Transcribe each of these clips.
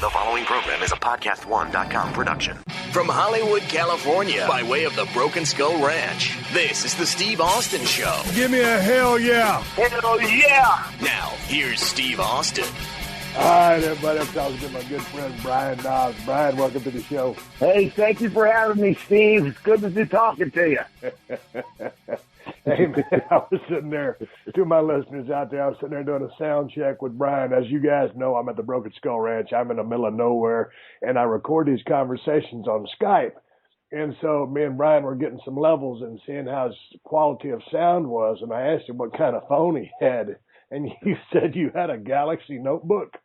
The following program is a PodcastOne.com production. From Hollywood, California, by way of the Broken Skull Ranch, this is the Steve Austin Show. Give me a hell yeah. Hell yeah. Now, here's Steve Austin. All right, everybody. I'm talking to my good friend, Brian Dobbs. Brian, welcome to the show. Hey, thank you for having me, Steve. It's good to be talking to you. Hey, man, I was sitting there, to my listeners out there, I was sitting there doing a sound check with Brian. As you guys know, I'm at the Broken Skull Ranch. I'm in the middle of nowhere, and I record these conversations on Skype. And so me and Brian were getting some levels and seeing how his quality of sound was, and I asked him what kind of phone he had, and you said you had a Galaxy notebook.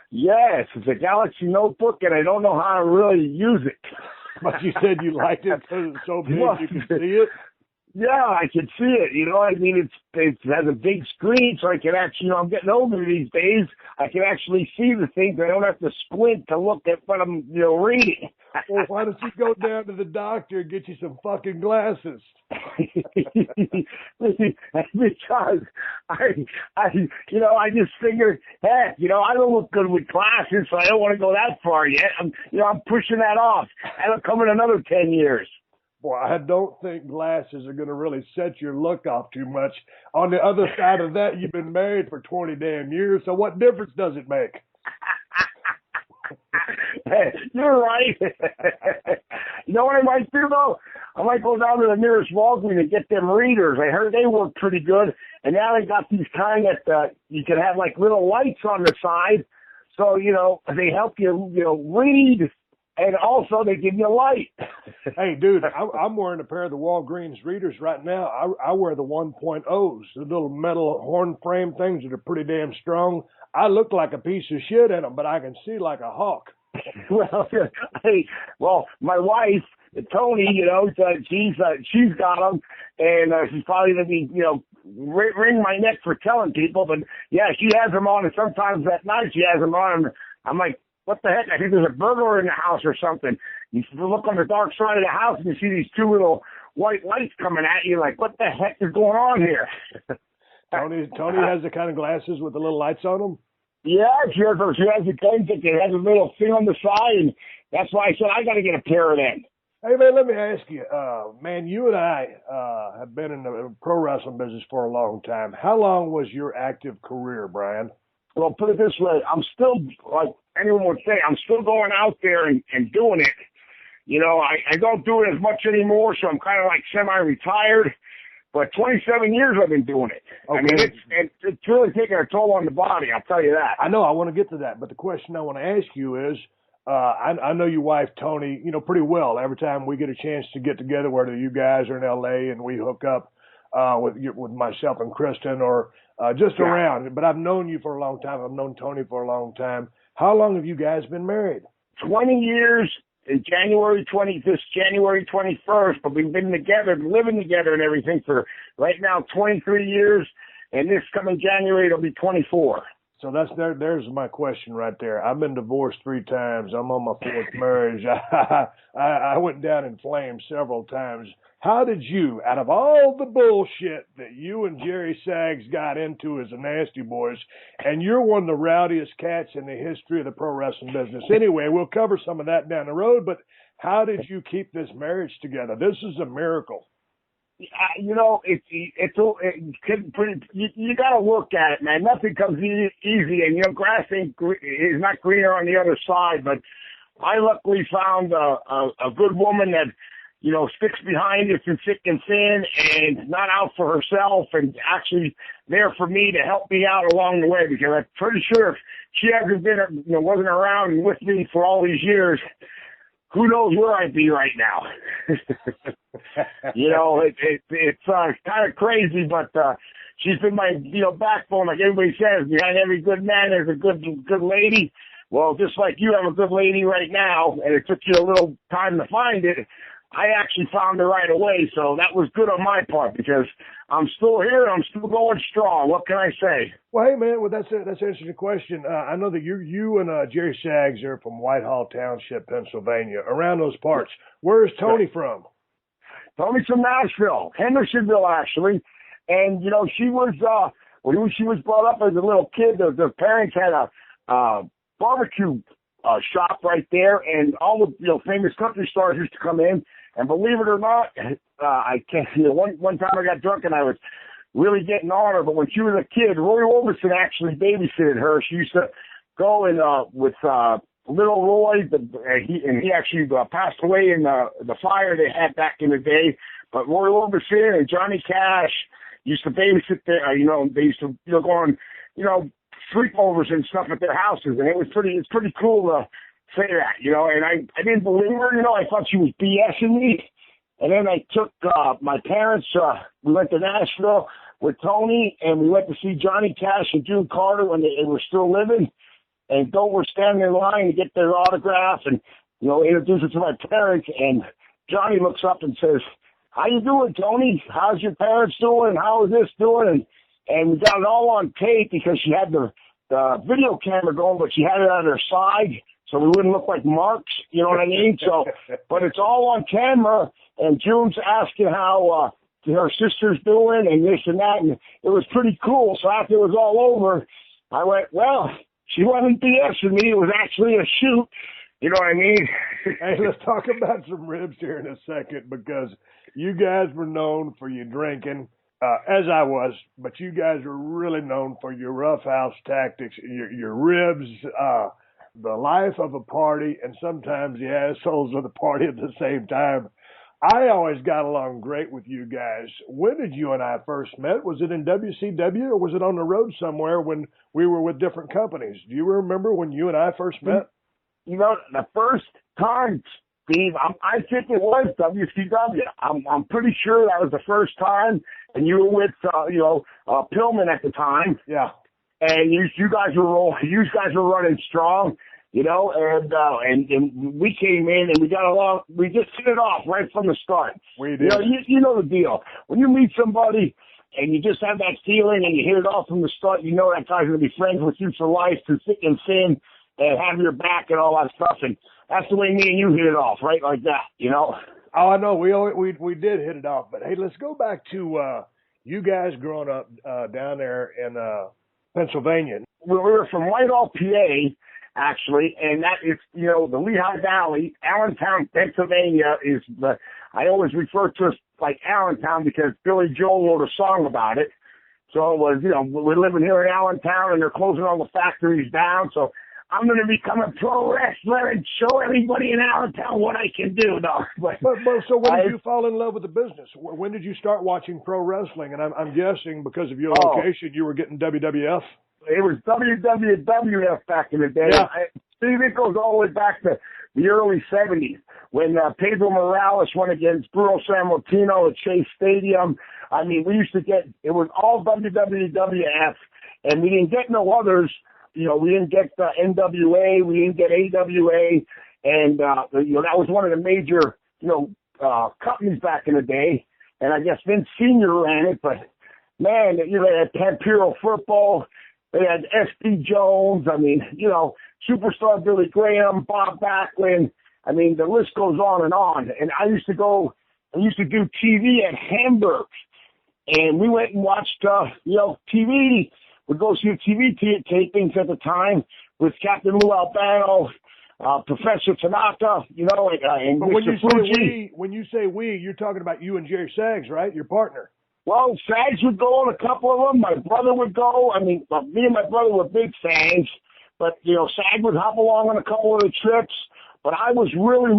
Yes, it's a Galaxy notebook, and I don't know how to really use it. But you said you liked it because it's so big you can see it? Yeah, I can see it. You know, I mean, it has a big screen, so I can actually, I'm getting older these days. I can actually see the things. I don't have to squint to look at what I'm, reading. Well, why don't you go down to the doctor and get you some fucking glasses? Because I just figured, heck, I don't look good with glasses, so I don't want to go that far yet. I'm pushing that off. That'll come in another 10 years. Boy, I don't think glasses are going to really set your look off too much. On the other side of that, you've been married for 20 damn years, so what difference does it make? Hey, you're right. You know what I might do, though? I might go down to the nearest Walgreens and get them readers. I heard they work pretty good, and now they got these kind that you can have, like, little lights on the side, so, they help you, read. And also, they give you a light. Hey, dude, I'm wearing a pair of the Walgreens readers right now. I wear the 1.0s, the little metal horn frame things that are pretty damn strong. I look like a piece of shit in them, but I can see like a hawk. Well, my wife, Tony, she's got them, and she's probably going to be, wring my neck for telling people. But, yeah, she has them on, and sometimes at night she has them on, and I'm like, what the heck? I think there's a burglar in the house or something. You look on the dark side of the house and you see these two little white lights coming at you. Like, what the heck is going on here? Tony has the kind of glasses with the little lights on them? Yeah, she has the kind that has a little thing on the side, and that's why I said I got to get a pair of them. Hey, man, let me ask you, man, you and I have been in the pro wrestling business for a long time. How long was your active career, Brian? Well, put it this way, I'm still, like anyone would say, I'm still going out there and doing it. I don't do it as much anymore, so I'm kind of like semi-retired. But 27 years I've been doing it. Okay. I mean, it's really taking a toll on the body, I'll tell you that. I know, I want to get to that. But the question I want to ask you is, I know your wife, Tony, pretty well. Every time we get a chance to get together, whether you guys are in L.A. and we hook up with myself and Kristen or just around. But I've known you for a long time. I've known Tony for a long time. How long have you guys been married? 20 years. January 21st, but we've been together, living together and everything for right now 23 years, and this coming January it'll be 24. So there's my question right there. I've been divorced 3 times. I'm on my 4th marriage. I went down in flames several times. How did you, out of all the bullshit that you and Jerry Sags got into as the Nasty Boys, and you're one of the rowdiest cats in the history of the pro wrestling business. Anyway, we'll cover some of that down the road, but how did you keep this marriage together? This is a miracle. You got to look at it, man. Nothing comes easy, and grass is not greener on the other side. But I luckily found a good woman that sticks behind us in thick and thin, and not out for herself, and actually there for me to help me out along the way. Because I'm pretty sure if she hasn't been, wasn't around and with me for all these years, who knows where I'd be right now. It's kind of crazy, but she's been my backbone. Like everybody says, behind every good man there's a good lady. Well, just like you have a good lady right now, and it took you a little time to find it, I actually found her right away, so that was good on my part because I'm still here. I'm still going strong. What can I say? Well, hey, man, that's an interesting question. I know that you and Jerry Sags are from Whitehall Township, Pennsylvania, around those parts. Where is Tony from? Tony's from Nashville, Hendersonville, actually. And, she was when she was brought up as a little kid, the parents had a barbecue shop right there, and all the famous country stars used to come in. And believe it or not, I can't. One time I got drunk and I was really getting on her, but when she was a kid, Roy Orbison actually babysitted her. She used to go and with little Roy, he actually passed away in the fire they had back in the day. But Roy Orbison and Johnny Cash used to babysit there. They used to go on, sleepovers and stuff at their houses, and it's pretty cool to say that, and I didn't believe her, I thought she was BSing me. And then I took my parents, we went to Nashville with Tony, and we went to see Johnny Cash and June Carter when they were still living, and we're standing in line to get their autograph and, introduce it to my parents, and Johnny looks up and says, "How you doing, Tony? How's your parents doing? How is this doing?" And we got it all on tape because she had the video camera going, but she had it on her side so we wouldn't look like marks, you know what I mean? So, but it's all on camera, and June's asking how her sister's doing and this and that, and it was pretty cool. So after it was all over, I went, well, she wasn't BSing me. It was actually a shoot. You know what I mean? Hey, let's talk about some ribs here in a second, because you guys were known for your drinking, as I was, but you guys were really known for your roughhouse tactics, your ribs, the life of a party, and sometimes the assholes of the party at the same time. I always got along great with you guys. When did you and I first met? Was it in WCW, or was it on the road somewhere when we were with different companies? Do you remember when you and I first met? The first time, Steve, I think it was WCW. I'm pretty sure that was the first time, and you were with Pillman at the time. Yeah. And you guys were running strong, and we came in and we got along. We just hit it off right from the start. We did. You know the deal. When you meet somebody and you just have that feeling and you hit it off from the start, you know that guy's going to be friends with you for life, through thick and thin, and have your back and all that stuff. And that's the way me and you hit it off, right like that, Oh, I know. We did hit it off. But, hey, let's go back to you guys growing up down there in Pennsylvania. We were from Whitehall, PA, actually, and that is, the Lehigh Valley. Allentown, Pennsylvania is I always refer to it like Allentown because Billy Joel wrote a song about it. So it was, we're living here in Allentown and they're closing all the factories down. So I'm going to become a pro wrestler and show everybody in Allentown what I can do. No, but so when did you fall in love with the business? When did you start watching pro wrestling? And I'm guessing because of your location, you were getting WWF. It was WWF back in the day. Yeah. It goes all the way back to the early 70s when Pedro Morales went against Bruno Sammartino at Chase Stadium. I mean, we used to it was all WWF, and we didn't get no others. We didn't get NWA, we didn't get AWA, and that was one of the major, companies back in the day. And I guess Vince Sr. ran it, but man, they had Pampero Football, they had S.B. Jones. I mean, Superstar Billy Graham, Bob Backlund. I mean, the list goes on and on. And I used to do TV at Hamburg, and we went and watched, TV. We'd go see TV tapings at the time with Captain Lou Albano, Professor Tanaka, and but Mr. Fuji. When you say we, you're talking about you and Jerry Saggs, right? Your partner. Well, Saggs would go on a couple of them. My brother would go. I mean, me and my brother were big fans, but Saggs would hop along on a couple of the trips. But I was really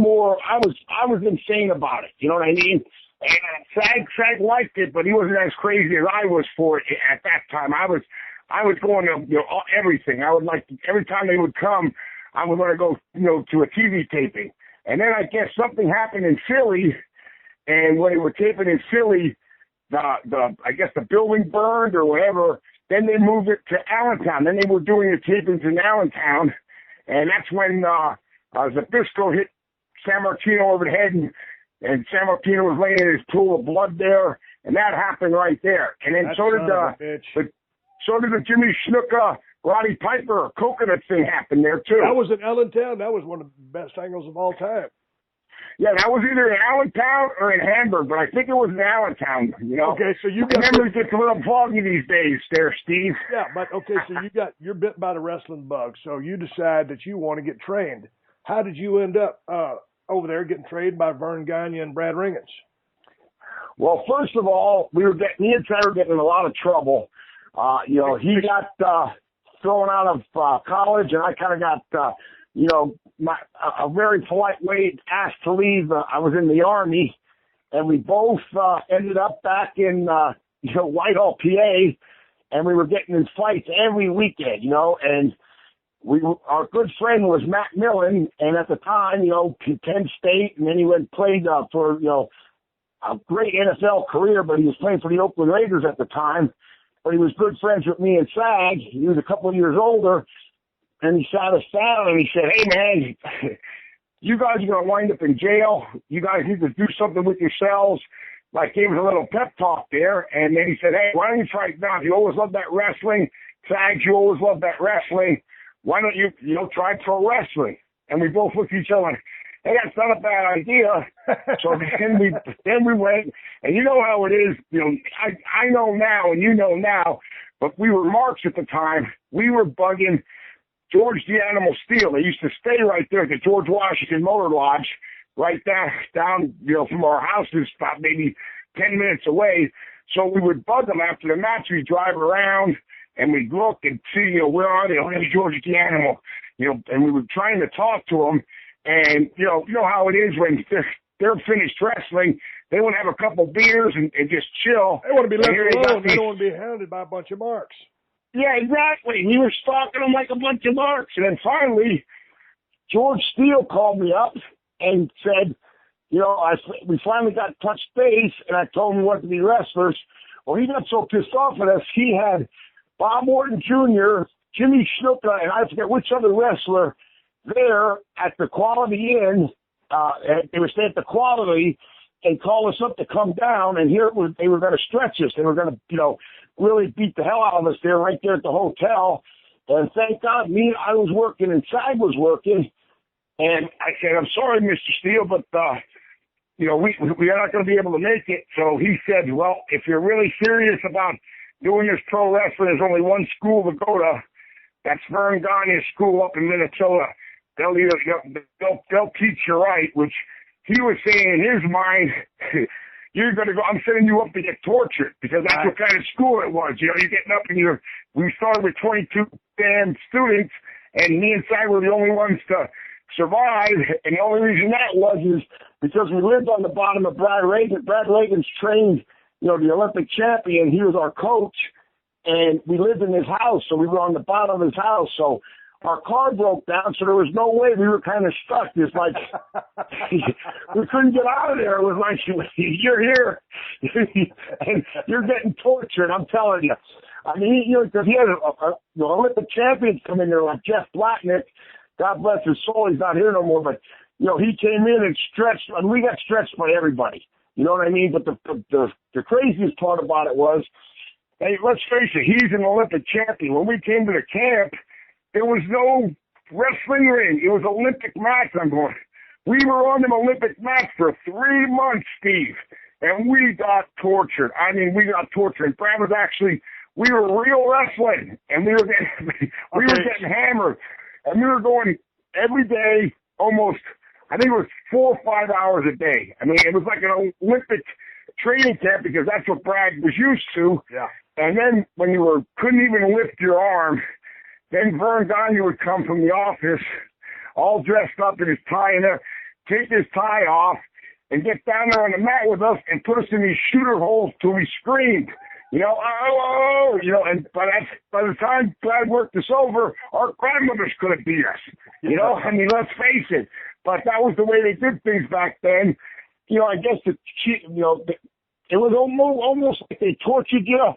I was insane about it. You know what I mean? And Saggs liked it, but he wasn't as crazy as I was for it at that time. I was going to, everything. I would every time they would come, I was going to go, to a TV taping. And then I guess something happened in Philly, and when they were taping in Philly, I guess the building burned or whatever. Then they moved it to Allentown. Then they were doing the tapings in Allentown, and that's when Zbyszko hit Sammartino over the head, and Sammartino was laying in his pool of blood there, and that happened right there. And then so did the Jimmy Snuka, Roddy Piper, coconut thing happen there too. That was in Allentown. That was one of the best angles of all time. Yeah, that was either in Allentown or in Hamburg, but I think it was in Allentown, you know. Okay, so you My got memory gets a little foggy these days there, Steve. yeah, but okay, so you're bit by the wrestling bug, so you decide that you want to get trained. How did you end up over there getting trained by Vern Gagne and Brad Ringens? Well, first of all, me and Trevor were getting in a lot of trouble. You know, he got thrown out of college, and I kind of got, you know, a very polite way asked to leave. I was in the Army, and we both ended up back in, you know, Whitehall, PA, and we were getting in fights every weekend, you know, and our good friend was Matt Millen, and at the time, you know, Penn State, and then he went played for, you know, a great NFL career, but he was playing for the Oakland Raiders at the time. But he was good friends with me and Sag. He was a couple of years older, and he sat us down and he said, "Hey man, you guys are going to wind up in jail. You guys need to do something with yourselves." Like, gave us a little pep talk there, and then he said, "Hey, why don't you try it now? You always loved that wrestling. Sags, you always loved that wrestling. Why don't you, you know, try pro wrestling?" And we both looked at each other like, "Hey, that's not a bad idea." So then we went, and you know how it is. You know, I know now, and you know now, but we were marks at the time. We were bugging George the Animal Steel. They used to stay right there at the George Washington Motor Lodge, right down, you know, from our houses, about maybe 10 minutes away. So we would bug them after the match. We'd drive around, and we'd look and see, you know, where are they? Oh, there's George the Animal. You know, and we were trying to talk to them. And, you know how it is when they're finished wrestling, they want to have a couple beers and just chill. They want to be left alone. They don't want to be hounded by a bunch of marks. Yeah, exactly. We were stalking them like a bunch of marks. And then finally, George Steele called me up and said, you know, we finally got touch base, and I told him we wanted to be wrestlers. Well, he got so pissed off at us, he had Bob Orton Jr., Jimmy Snuka, and I forget which other wrestler there at the Quality Inn. They were staying at the Quality and call us up to come down, and here they were going to stretch us. They were going to, you know, really beat the hell out of us there, right there at the hotel. And thank God, I was working and Sag was working. And I said, "I'm sorry, Mr. Steele, but, you know, we are not going to be able to make it." So he said, "Well, if you're really serious about doing this pro wrestling, there's only one school to go to. That's Vern Gagne's school up in Minnesota. They'll teach you right," which he was saying in his mind, "You're going to go, I'm sending you up to get tortured," because that's what kind of school it was. You know, you're getting up and we started with 22 damn students, and me and Sag were the only ones to survive. And the only reason that was is because we lived on the bottom of Brad Reagan. Brad Reagan's trained, you know, the Olympic champion. He was our coach, and we lived in his house, so we were on the bottom of his house. So our car broke down, so there was no way. We were kind of stuck. It's like we couldn't get out of there. It was like, "You're here, and you're getting tortured." I'm telling you. I mean, you know, because he had the Olympic champions come in there like Jeff Blatnick. God bless his soul. He's not here no more. But you know, he came in and stretched, and we got stretched by everybody. You know what I mean? But the craziest part about it was, hey, let's face it, he's an Olympic champion. When we came to the camp, there was no wrestling ring. It was Olympic match. I'm going, we were on an Olympic match for 3 months, Steve, and we got tortured. I mean, we got tortured. Brad was actually, we were real wrestling, and we were getting hammered, and we were going every day, almost, I think it was 4 or 5 hours a day. I mean, it was like an Olympic training camp because that's what Brad was used to. Yeah. And then when you couldn't even lift your arm, then Vern Gagne would come from the office, all dressed up in his tie and take his tie off, and get down there on the mat with us and put us in these shooter holes till we screamed. You know, oh, you know, and by the time Brad worked us over, our grandmothers could have beat us. You know, I mean, let's face it. But that was the way they did things back then. You know, I guess it was almost like they tortured you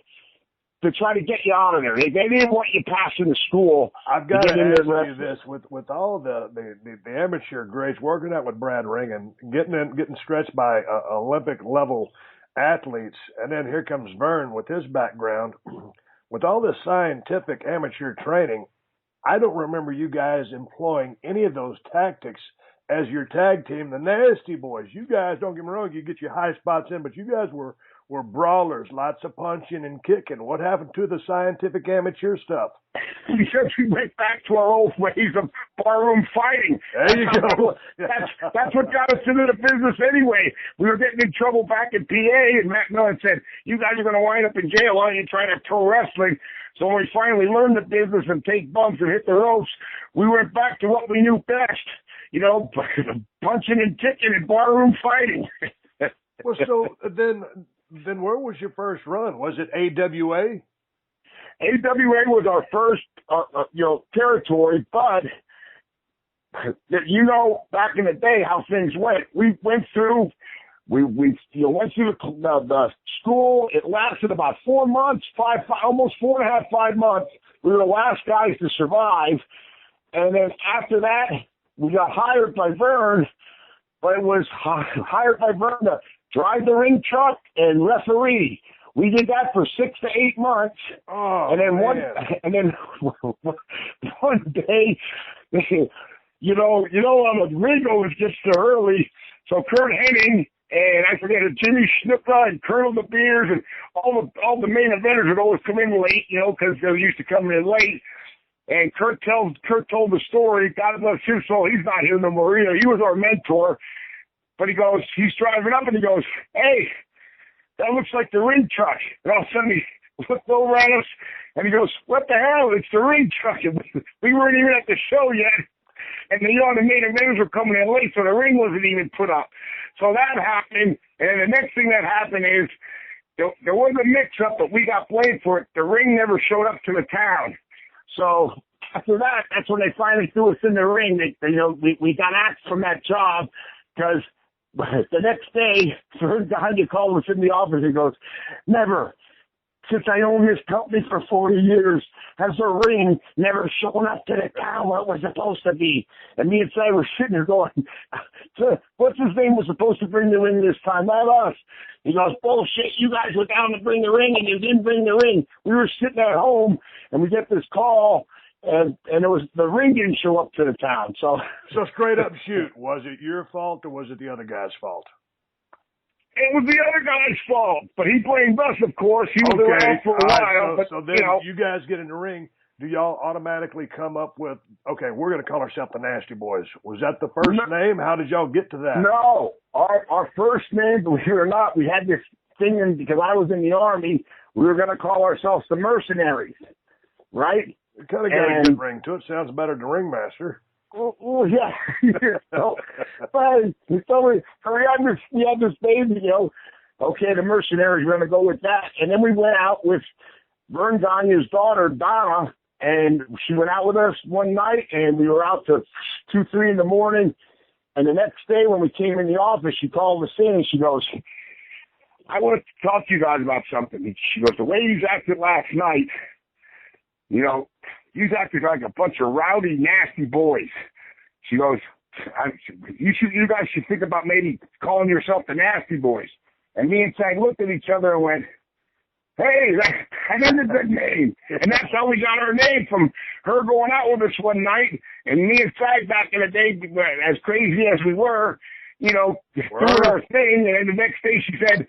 to try to get you out of there. They didn't want you passing the school. I've got to ask you this: with all the amateur grades, working out with Brad Ringen, getting stretched by Olympic level athletes, and then here comes Vern with his background, with all this scientific amateur training. I don't remember you guys employing any of those tactics as your tag team, the Nasty Boys. You guys, don't get me wrong, you get your high spots in, but you guys were brawlers, lots of punching and kicking. What happened to the scientific amateur stuff? Because we went back to our old ways of barroom fighting. There you go. That's what got us into the business anyway. We were getting in trouble back in PA, and Matt Millen said, you guys are going to wind up in jail. Why don't you try to pro wrestling? So when we finally learned the business and take bumps and hit the ropes, we went back to what we knew best, you know, punching and kicking and barroom fighting. Well, so then where was your first run? Was it AWA? AWA was our first, territory, but you know, back in the day how things went. We went through, went through the school. It lasted about 4 months, almost 4.5, 5 months. We were the last guys to survive, and then after that, we got hired by Vern, but it was hired by Vern to drive the ring truck and referee. We did that for 6 to 8 months. Oh, and then man. one day, Ringo was just too early. So Kurt Hennig and I forget Jimmy Snuka and Colonel De Beers and all the main eventers would always come in late, because they were used to coming in late. And Kurt told the story. God bless his soul. He's not here no more either. He was our mentor. But he's driving up and he goes, hey, that looks like the ring truck. And all of a sudden he looked over at us and he goes, what the hell? It's the ring truck. And we weren't even at the show yet. And the main eventers were coming in late, so the ring wasn't even put up. So that happened. And the next thing that happened is there was a mix-up, but we got blamed for it. The ring never showed up to the town. So after that, that's when they finally threw us in the ring. We got axed from that job because the next day, Vern Gagne called us in the office and goes, never, since I own this company for 40 years, has a ring never shown up to the town where it was supposed to be. And me and Cy were sitting there going, what's his name was supposed to bring the ring this time? Not us. He goes, bullshit, you guys were down to bring the ring and you didn't bring the ring. We were sitting at home and we get this call and it was the ring didn't show up to the town. So straight up shoot, was it your fault or was it the other guy's fault? It was the other guy's fault, but he blamed us, of course. He was around for a while. So then you guys get in the ring. Do y'all automatically come up with, okay, we're going to call ourselves the Nasty Boys? Was that the first name? How did y'all get to that? No. Our first name, believe it or not, we had this thing because I was in the Army. We were going to call ourselves the Mercenaries, right? It kind of got a good ring to it. Sounds better than Ringmaster. Well, yeah. But he told me, we had this baby, okay, the Mercenaries, we're going to go with that. And then we went out with Vern Gagne's daughter, Donna, and she went out with us one night, and we were out to 2, 3 in the morning. And the next day when we came in the office, she called us in, and she goes, I want to talk to you guys about something. And she goes, the way you acted last night, you acted like a bunch of rowdy, nasty boys. She goes, you guys should think about maybe calling yourself the Nasty Boys. And me and Sang looked at each other and went, hey, that is a good name. And that's how we got our name, from her going out with us one night. And me and Sang back in the day, as crazy as we were, doing our thing. And then the next day she said,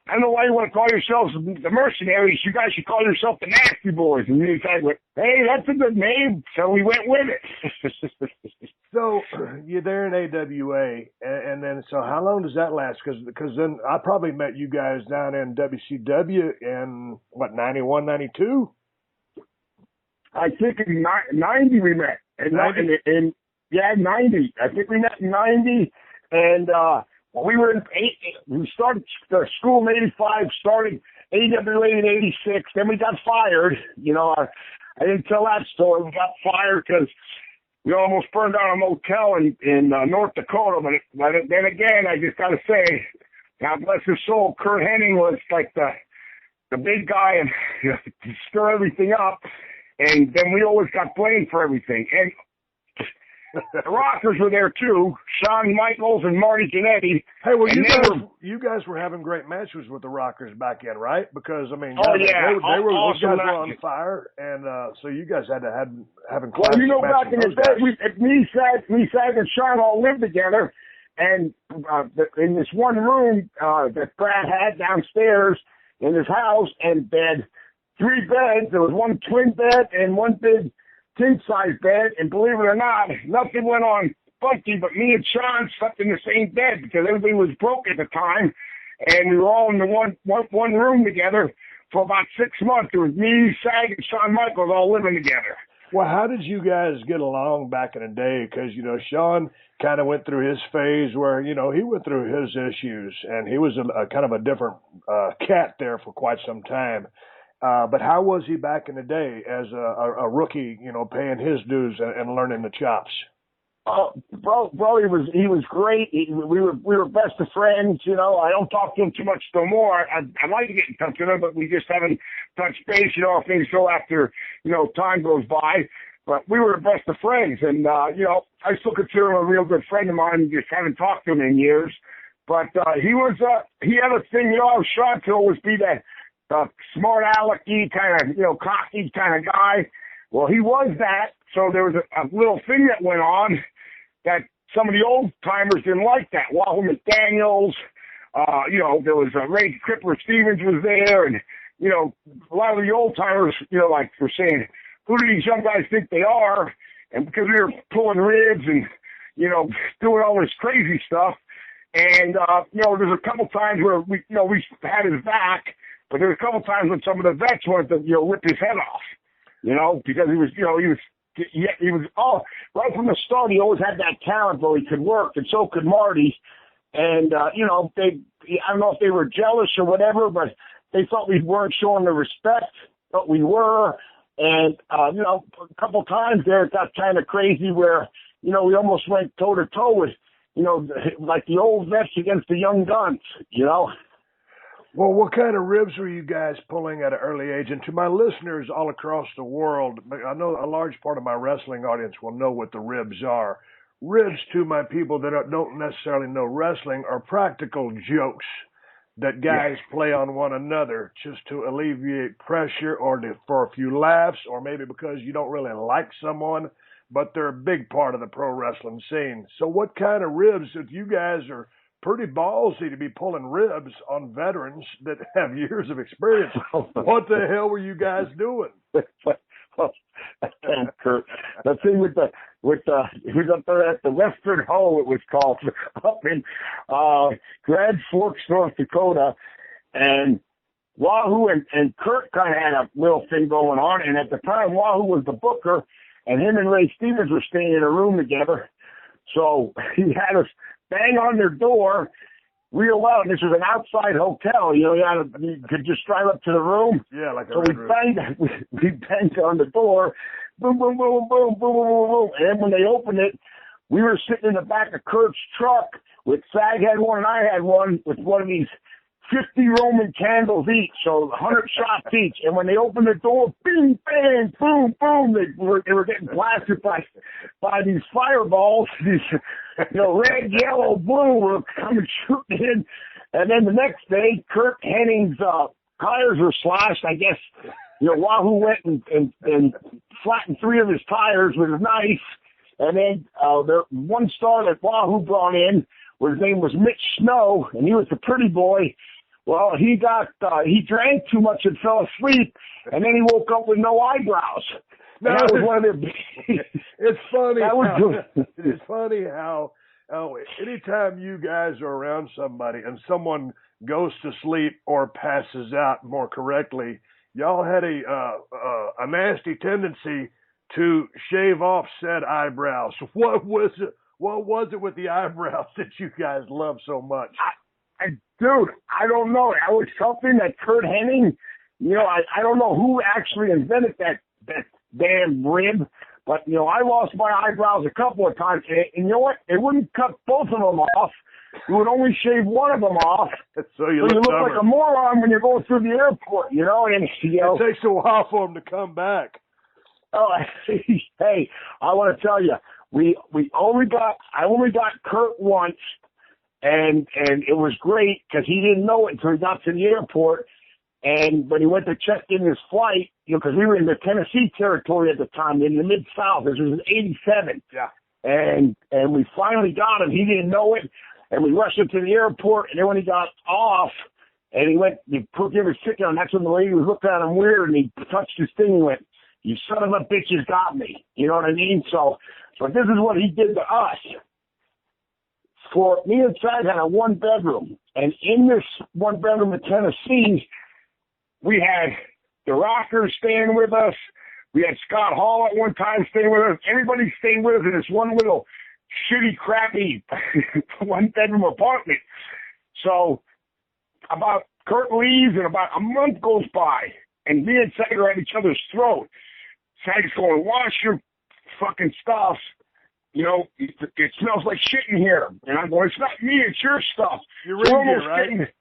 I don't know why you want to call yourselves the Mercenaries. You guys should call yourself the Nasty Boys. And me and Sang went, hey, that's a good name. So we went with it. So you're there in AWA, and then so how long does that last? Because then I probably met you guys down in WCW in, 91, 92? I think in 90 we met. 90? 90. I think we met in 90, and we were we started the school in 85, started AWA in 86, then we got fired. I didn't tell that story. We got fired because we almost burned down a motel in North Dakota. But then again, I just got to say, God bless his soul, Kurt Hennig was like the big guy and stir everything up. And then we always got blamed for everything. And the Rockers were there too. Shawn Michaels and Marty Jannetty. Hey, well, you guys were having great matches with the Rockers back in, right? Because I mean, oh yeah, they were awesome, those guys were on fire, and so you guys had to having. Well, you know, back in the day, me, Sag, and Shawn all lived together, and in this one room that Brad had downstairs in his house, and they had 3 beds. There was one twin bed and one big king-size bed, and believe it or not, nothing went on funky, but me and Shawn slept in the same bed because everybody was broke at the time, and we were all in the one room together for about 6 months. It was me, Sag, and Shawn Michaels all living together. Well, how did you guys get along back in the day? Because, you know, Shawn kind of went through his phase where, you know, he went through his issues, and he was a kind of a different cat there for quite some time. But how was he back in the day as a rookie, you know, paying his dues and learning the chops? Bro, he was great. We were best of friends. You know, I don't talk to him too much no more. I'd like to get in touch with him, but we just haven't touched base. You know, things go after, you know, time goes by. But we were the best of friends, and you know, I still consider him a real good friend of mine. Just haven't talked to him in years. But he had a thing. You know, I was Shawn to always be that smart alecky kind of, you know, cocky kind of guy. Well, he was that. So there was a little thing that went on that some of the old timers didn't like that. Wahoo McDaniels, you know, there was Ray Crippler Stevens was there, and, you know, a lot of the old timers, you know, like were saying, who do these young guys think they are? And because we were pulling ribs and, you know, doing all this crazy stuff. And, you know, there's a couple times where we had his back, but there were a couple times when some of the vets wanted to, you know, rip his head off, you know, because he was right from the start. He always had that talent where he could work, and so could Marty. And you know, I don't know if they were jealous or whatever, but they thought we weren't showing the respect, but we were. And you know, a couple times there it got kind of crazy where, you know, we almost went toe to toe with, you know, like the old vets against the young guns, you know. Well, what kind of ribs were you guys pulling at an early age? And to my listeners all across the world, I know a large part of my wrestling audience will know what the ribs are. Ribs, to my people that don't necessarily know wrestling, are practical jokes that guys play on one another just to alleviate pressure or for a few laughs, or maybe because you don't really like someone, but they're a big part of the pro wrestling scene. So what kind of ribs, if you guys are pretty ballsy to be pulling ribs on veterans that have years of experience, what the hell were you guys doing? Kurt, the thing with he was up there at the Western Hole, it was called, up in Grand Forks, North Dakota, and Wahoo and Kurt kind of had a little thing going on, and at the time Wahoo was the booker, and him and Ray Stevens were staying in a room together, so he had us bang on their door real loud. This was an outside hotel, you know. You could just drive up to the room. Yeah, like a so we banged on the door, boom, boom, boom, boom, boom, boom, boom. And then when they opened it, we were sitting in the back of Kurt's truck with Sag had one and I had one with one of these 50 Roman candles each, so 100 shots each. And when they opened the door, bing, bang, boom, boom, they were getting blasted by these fireballs, these, you know, red, yellow, blue were coming shooting in. And then the next day, Kurt Henning's tires were slashed. I guess, you know, Wahoo went and flattened 3 of his tires with a knife. And then the one star that Wahoo brought in, his name was Mitch Snow, and he was a pretty boy. Well, he drank too much and fell asleep, and then he woke up with no eyebrows. No, that was one of the. It's funny. It's funny how anytime you guys are around somebody and someone goes to sleep or passes out, more correctly, y'all had a nasty tendency to shave off said eyebrows. What was it with the eyebrows that you guys love so much? Dude, I don't know. That was something that Kurt Hennig, you know, I don't know who actually invented that damn rib, but, you know, I lost my eyebrows a couple of times, and you know what? It wouldn't cut both of them off. You would only shave one of them off. So you look like a moron when you're going through the airport, you know? And, you know, it takes a while for them to come back. Oh, hey, I want to tell you, I only got Kurt once, and it was great because he didn't know it until he got to the airport. And when he went to check in his flight, because we were in the Tennessee territory at the time, in the Mid-South, this was in 87. Yeah. And we finally got him. He didn't know it. And we rushed him to the airport. And then when he got off, and he put him his ticket on, that's when the lady was looking at him weird, and he touched his thing and went, "You son of a bitch, you got me." You know what I mean? So this is what he did to us. For me and Chad had a one-bedroom. And in this one-bedroom in Tennessee, we had the Rockers staying with us. We had Scott Hall at one time staying with us. Everybody staying with us in this one little shitty, crappy one-bedroom apartment. So about Kurt leaves and about a month goes by, and me and Sag are at each other's throat. Sag's going, "Wash your fucking stuff. You know, it smells like shit in here." And I'm going, "It's not me, it's your stuff." You're right, right?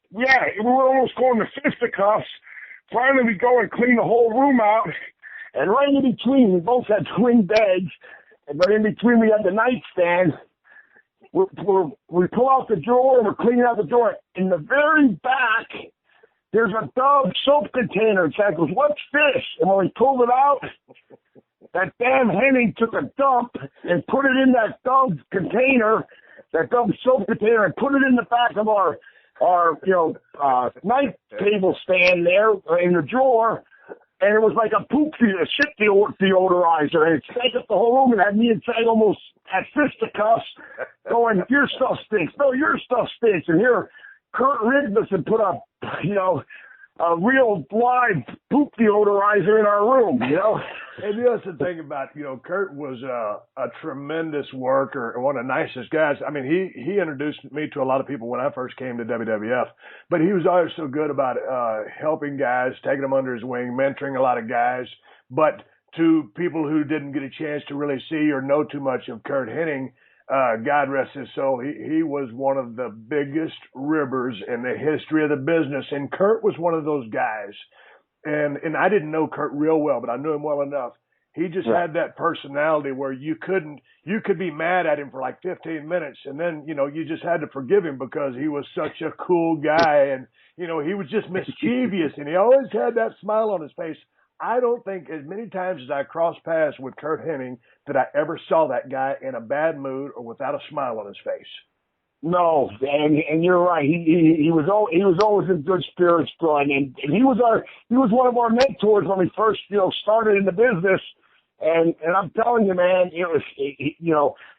Yeah, we were almost going to fisticuffs. Finally, we go and clean the whole room out. And right in between, we both had twin beds. But in between, we had the nightstand. We pull out the drawer, and we're cleaning out the drawer. In the very back, there's a Dove soap container. And Chad goes, "What's this?" And when we pulled it out, that damn Henning took a dump and put it in that Dove container, that Dove soap container, and put it in the back of our night table stand there in the drawer. And it was like a shit deodorizer, and it stank up the whole room, and had me and Chad almost at fisticuffs going, "Your stuff stinks. No, your stuff stinks." And here, Kurt rigged us and put a real live poop deodorizer in our room, you know? And that's the thing about, Kurt was a tremendous worker, one of the nicest guys. I mean, he introduced me to a lot of people when I first came to WWF, but he was always so good about helping guys, taking them under his wing, mentoring a lot of guys. But to people who didn't get a chance to really see or know too much of Kurt Hennig, God rest his soul, he was one of the biggest ribbers in the history of the business. And Kurt was one of those guys. And I didn't know Kurt real well, but I knew him well enough. He just had that personality where you could be mad at him for like 15 minutes. And then, you just had to forgive him because he was such a cool guy. And, he was just mischievous, and he always had that smile on his face. I don't think as many times as I crossed paths with Kurt Hennig that I ever saw that guy in a bad mood or without a smile on his face. No, and you're right. He was always in good spirits, Brian, and he was one of our mentors when we first started in the business. And I'm telling you, man, it was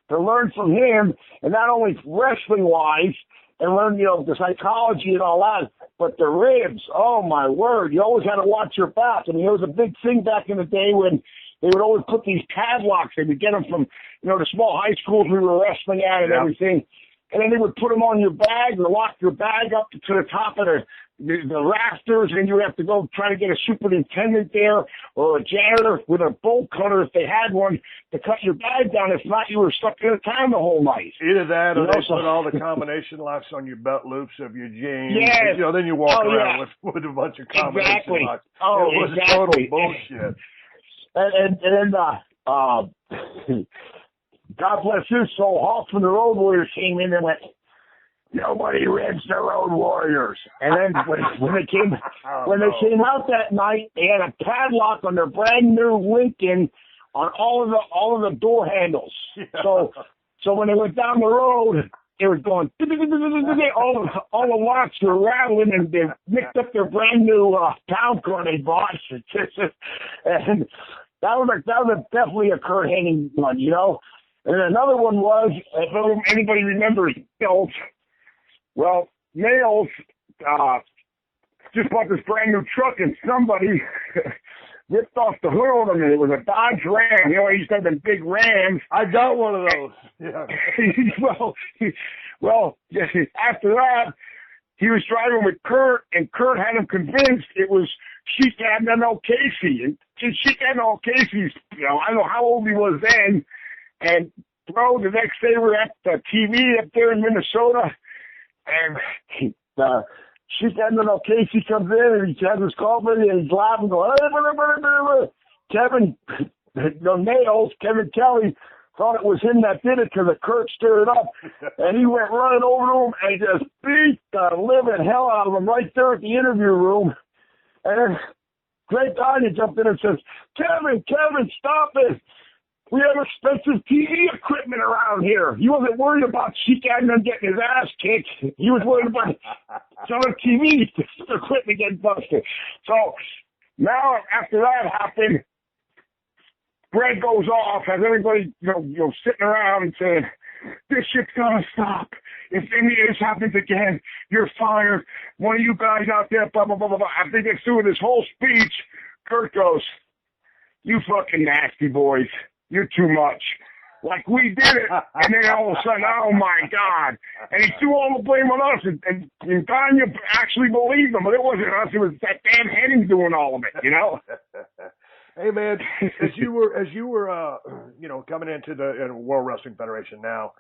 to learn from him, and not only wrestling wise, and learn the psychology and all that, but the ribs. Oh my word! You always had to watch your back. I mean, it was a big thing back in the day when they would always put these padlocks. They would get them from the small high schools we were wrestling at and everything. And then they would put them on your bag and lock your bag up to the top of the rafters, and you would have to go try to get a superintendent there or a janitor with a bolt cutter if they had one to cut your bag down. If not, you were stuck in a town the whole night. Either that or they put all the combination locks on your belt loops of your jeans. Yes. Then you walk around with a bunch of combination locks. Oh, it was exactly. Total bullshit. And then God bless his soul, Hawk from the Road Warriors came in and went, "Nobody rents the Road Warriors." And then when they came out that night, they had a padlock on their brand new Lincoln on all of the door handles. Yeah. So when they went down the road, it was going all the locks were rattling, and they mixed up their brand new pound car they bought. And that was definitely a Kurt Hennig one, And another one was, if anybody remembers Nails, well, Nails just bought this brand new truck, and somebody ripped off the hood on him, and it was a Dodge Ram. He used to have them big Rams. I got one of those. Yeah. well, after that, he was driving with Kurt, and Kurt had him convinced it was Sheik Admiral Casey. And Sheik Admiral Casey's, I don't know how old he was then. And, bro, the next day we're at the TV up there in Minnesota, and Sheik Admiral Casey comes in, and he has his coffee, and he's laughing, going, "Hey, Kevin Nails, Kevin Kelly thought it was him that did it because Kurt stirred it up, and he went running over to him and just beat the living hell out of him right there at the interview room. And then Greg Gagne jumped in and says, Kevin, stop it. We have expensive TV equipment around here. He wasn't worried about Sheik Adnan getting his ass kicked. He was worried about some of the TV equipment getting busted. So now after that happened, Greg goes off, has everybody, sitting around and saying, this shit's gonna stop. If any of this happens again, you're fired. One of you guys out there, blah, blah, blah, blah, blah. After he gets through with his whole speech, Kurt goes, you fucking nasty boys. You're too much. Like we did it. And then all of a sudden, oh my God. And he threw all the blame on us. And Gagne actually believed him, but it wasn't us. It was that damn Henning doing all of it, Hey man, as you were, coming into the World Wrestling Federation now,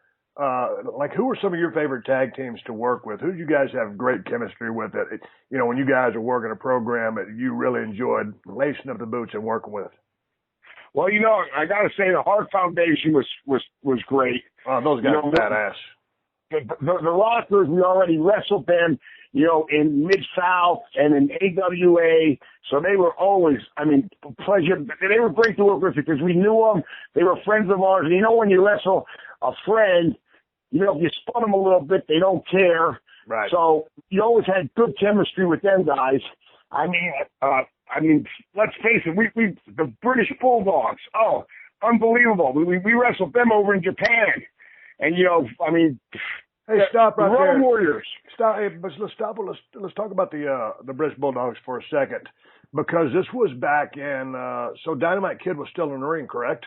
who were some of your favorite tag teams to work with? Who do you guys have great chemistry with? That when you guys are working a program that you really enjoyed lacing up the boots and working with. Well, I got to say the Hart Foundation was great. Oh, those guys are badass. The Rockers, we already wrestled them, in Mid-South and in AWA. So they were always, pleasure. They were great to work with because we knew them. They were friends of ours. And when you wrestle a friend, if you spun them a little bit, they don't care. Right. So you always had good chemistry with them guys. Let's face it, we the British Bulldogs. Oh, unbelievable. We wrestled them over in Japan. And, hey, stop right there. Road Warriors. Stop. Hey, but let's stop. Let's talk about the British Bulldogs for a second, because this was back in. So Dynamite Kid was still in the ring, correct?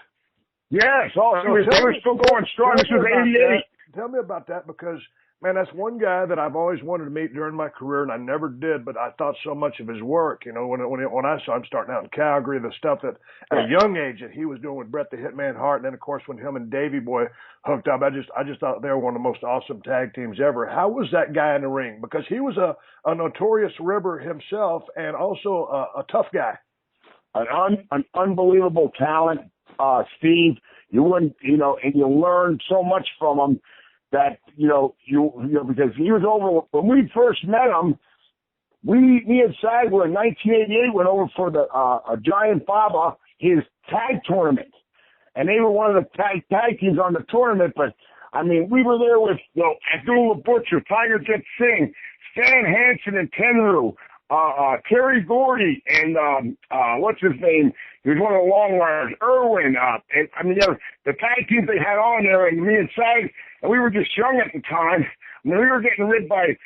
Yes. Oh, they were still going strong. This was '88. Tell me about that, because man, that's one guy that I've always wanted to meet during my career, and I never did, but I thought so much of his work. When I saw him starting out in Calgary, the stuff that at a young age that he was doing with Bret the Hitman Hart, and then of course when him and Davey Boy hooked up, I just thought they were one of the most awesome tag teams ever. How was that guy in the ring? Because he was a notorious ribber himself, and also a tough guy. An unbelievable talent, Steve. You wouldn't, and you learn so much from him. That, because he was over, when we first met him, me and Sag were in 1988, went over for the Giant Baba, his tag tournament. And they were one of the tag teams on the tournament, but, we were there with, Abdullah Butcher, Tiger Jet Singh, Stan Hansen and Tenru, Terry Gordy, and, what's his name? He was one of the long runners, Irwin, the tag teams they had on there, and me and Sag, and we were just young at the time. We were getting rid by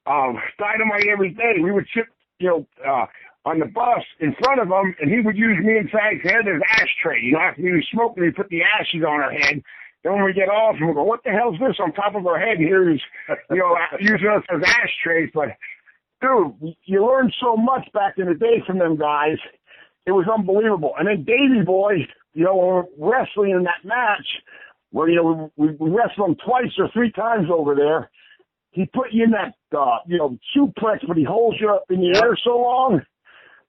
Dynamite every day. We would sit, on the bus in front of him, and he would use me and Sag's head as ashtray. After we were smoking, we put the ashes on our head. Then when we get off, we go, what the hell's this on top of our head? Here he's, using us as ashtrays. But, dude, you learned so much back in the day from them guys. It was unbelievable. And then Davey Boy, wrestling in that match, where, we wrestled him twice or three times over there. He put you in that, suplex, but he holds you up in the air so long.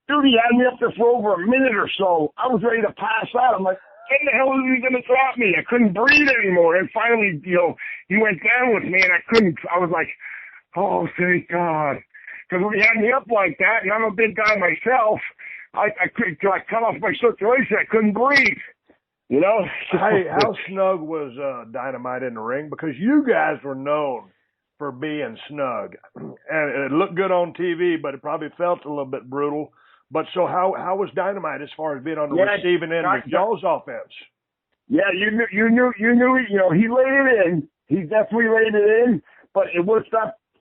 Dude, he had me up there for over a minute or so. I was ready to pass out. I'm like, when the hell is he going to drop me? I couldn't breathe anymore. And finally, he went down with me, and I was like, oh, thank God. Because when he had me up like that, and I'm a big guy myself, I couldn't, till I cut off my circulation, I couldn't breathe. Hey, how snug was Dynamite in the ring? Because you guys were known for being snug, and it looked good on TV, but it probably felt a little bit brutal. But so how was Dynamite as far as being on the receiving end of y'all's offense? Yeah, you knew. He laid it in. He definitely laid it in, but it was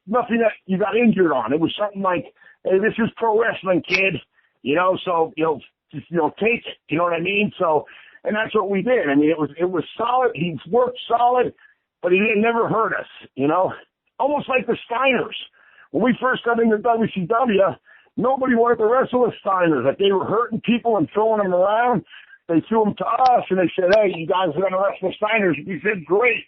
nothing that you got injured on. It was something like, hey, this is pro wrestling, kid. So take it. You know what I mean? So. And that's what we did. It was solid. He worked solid, but he never hurt us, Almost like the Steiners. When we first got into WCW, nobody wanted to wrestle the Steiners. Like, they were hurting people and throwing them around. They threw them to us, and they said, hey, you guys are going to wrestle the Steiners. We said, great.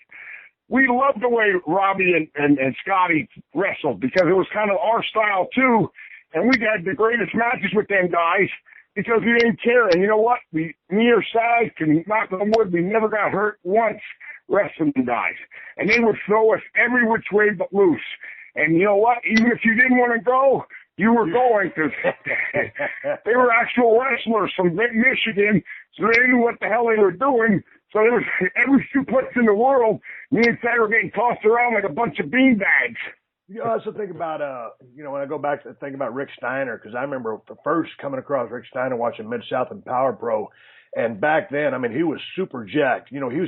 We loved the way Robbie and Scotty wrestled, because it was kind of our style, too. And we had the greatest matches with them guys. because we didn't care. And you know what? Me or Sag can knock on wood. We never got hurt once wrestling guys. And they would throw us every which way but loose. And you know what? Even if you didn't want to go, you were going, because they were actual wrestlers from Michigan, so they knew what the hell they were doing. So there was every suplex in the world, me and Sag were getting tossed around like a bunch of beanbags. You also think about, when I go back to think about Rick Steiner, because I remember first coming across Rick Steiner watching Mid-South and Power Pro. And back then, I mean, he was super jacked. You know, he